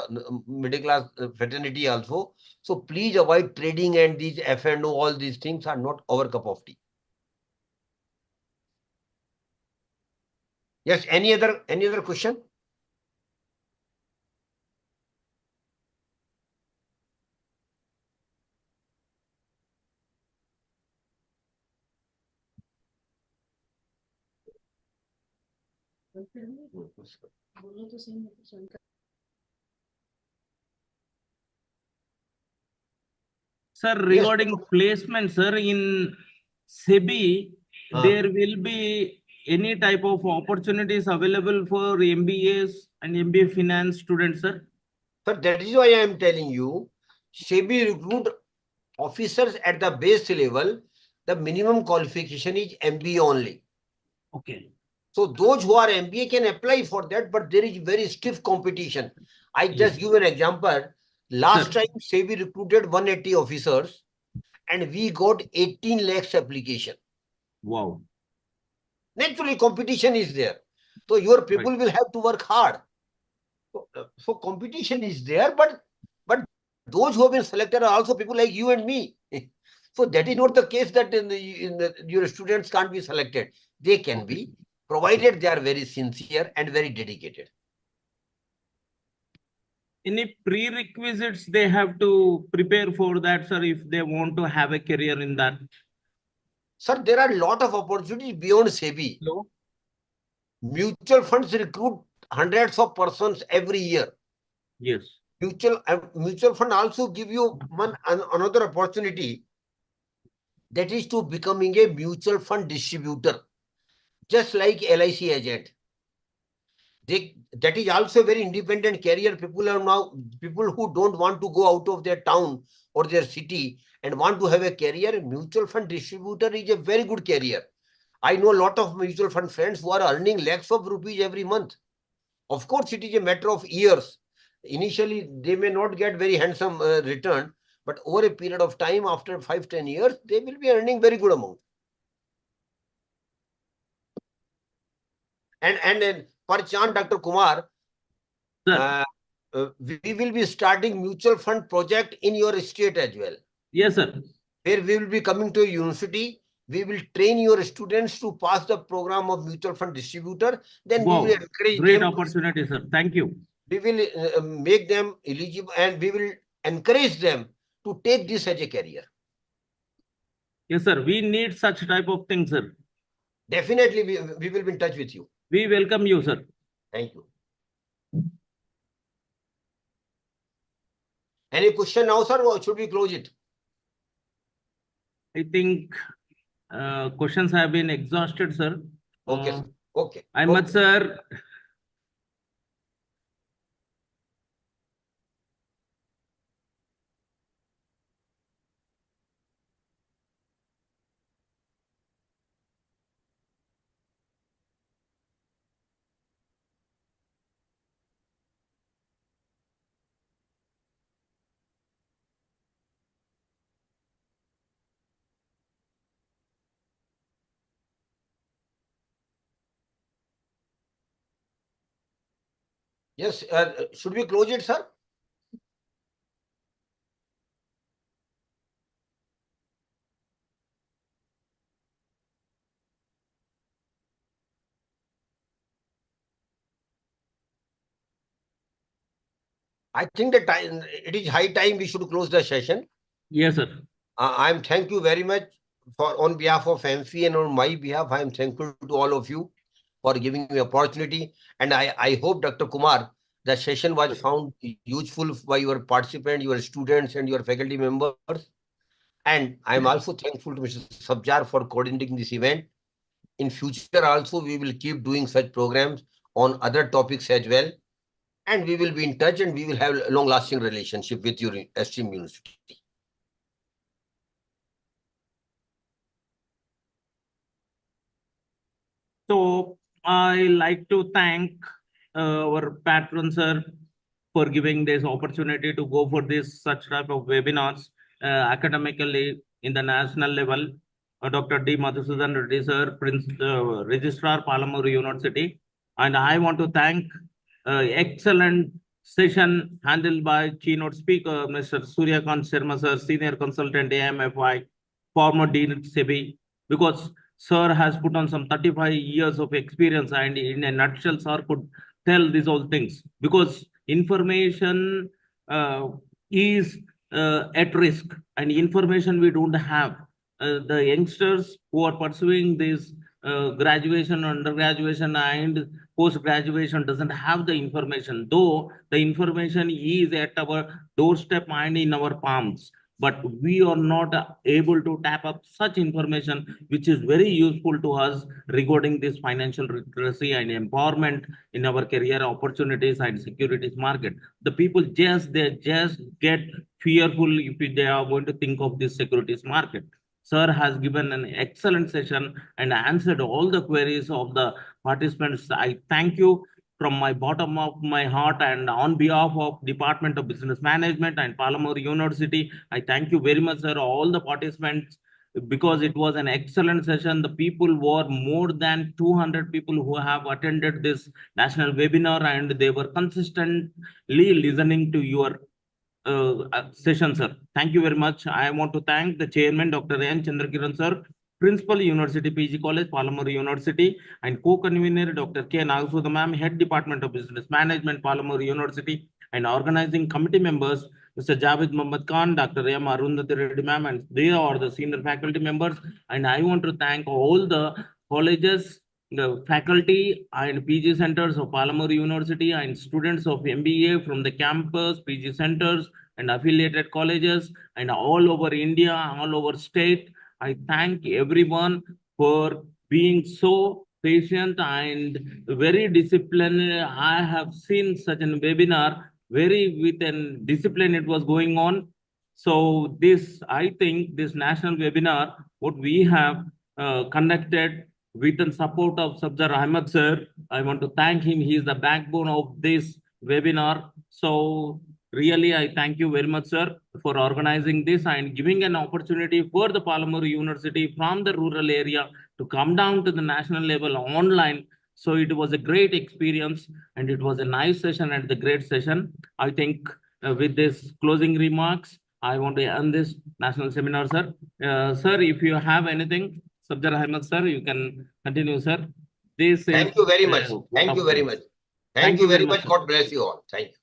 fraternity also. So please avoid trading, and these F&O, all these things are not our cup of tea. Yes, any other question? Sir, regarding placement, sir, in SEBI, there will be any type of opportunities available for MBAs and MBA finance students, sir? Sir, that is why I am telling you, SEBI recruit officers at the base level. The minimum qualification is MBA only. Okay. So those who are MBA can apply for that, but there is very stiff competition. I just give an example. Last time SEBI recruited 180 officers and we got 18 lakhs application. Wow. Naturally, competition is there. So your people will have to work hard. So competition is there, but those who have been selected are also people like you and me. So that is not the case that your students can't be selected. They can be, provided they are very sincere and very dedicated. Any prerequisites they have to prepare for that, sir, if they want to have a career in that? Sir, there are a lot of opportunities beyond SEBI. Hello? Mutual funds recruit hundreds of persons every year. Yes. Mutual fund also give you another opportunity, that is to becoming a mutual fund distributor, just like LIC agent. That is also a very independent career. People are now, people who don't want to go out of their town or their city and want to have a career, mutual fund distributor is a very good career. I know a lot of mutual fund friends who are earning lakhs of rupees every month. Of course, it is a matter of years. Initially, they may not get very handsome return, but over a period of time, after 5-10 years, they will be earning very good amount. And per chance, Dr. Kumar, we will be starting mutual fund project in your state as well. Yes, sir. Where we will be coming to a university, we will train your students to pass the program of mutual fund distributor. Then we will encourage great them. Opportunity, sir. Thank you. We will make them eligible and we will encourage them to take this as a career. Yes, sir. We need such type of things, sir. Definitely, we will be in touch with you. We welcome you, sir. Thank you. Any question now, sir, or should we close it? I think questions have been exhausted, sir. Okay, sir. Okay. Ahmed, sir. Yes, should we close it, sir? I think the time, it is high time we should close the session. Yes, sir. I'm thank you very much on behalf of Amfi and on my behalf. I am thankful to all of you for giving me opportunity. And I hope, Dr. Kumar, the session was found useful by your participants, your students, and your faculty members. And I'm also thankful to Mr. Sabjar for coordinating this event. In future also, we will keep doing such programs on other topics as well. And we will be in touch and we will have a long-lasting relationship with your esteemed university. So I like to thank our patron, sir, for giving this opportunity to go for this such type of webinars academically in the national level Dr. D. Madhusudan Reddy sir, Registrar, Palamuru University. And I want to thank excellent session handled by keynote speaker, Mr. Suryakant Sharma sir, Senior Consultant AMFI, former Dean at SEBI, because sir has put on some 35 years of experience, and in a nutshell, sir could tell these all things, because information is at risk, and information we don't have. The youngsters who are pursuing this graduation, undergraduation, and post-graduation doesn't have the information, though the information is at our doorstep and in our palms. But we are not able to tap up such information, which is very useful to us regarding this financial literacy and empowerment in our career opportunities and securities market. The people they just get fearful if they are going to think of this securities market. Sir has given an excellent session and answered all the queries of the participants. I thank you from my bottom of my heart, and on behalf of Department of Business Management and Palamuru University, I thank you very much, sir, all the participants, because it was an excellent session. The people were more than 200 people who have attended this national webinar, and they were consistently listening to your session, sir. Thank you very much. I want to thank the chairman, Dr. N. Chandrakiran, sir, Principal University PG College, Palamuru University, and co-convener Dr. K. Nagasudha ma'am, Head Department of Business Management, Palamuru University, and organizing committee members, Mr. Javed Muhammad Khan, Dr. M. Arundhati Reddy ma'am, and they are the senior faculty members. And I want to thank all the colleges, the faculty and PG centers of Palamuru University, and students of MBA from the campus, PG centers, and affiliated colleges, and all over India, all over state. I thank everyone for being so patient and very disciplined. I have seen such a webinar, very with a discipline it was going on. So this, I think this national webinar, what we have conducted with the support of Sabzar Ahmed sir, I want to thank him. He is the backbone of this webinar. So really, I thank you very much, sir, for organizing this and giving an opportunity for the Palamuru University from the rural area to come down to the national level online. So it was a great experience, and it was a nice session and the great session. I think with this closing remarks, I want to end this national seminar, sir. Sir, if you have anything, Sabzar Ahmed, sir, you can continue, sir. Thank you very much. Thank you very much. Thank you very much. God bless you all. Thank you.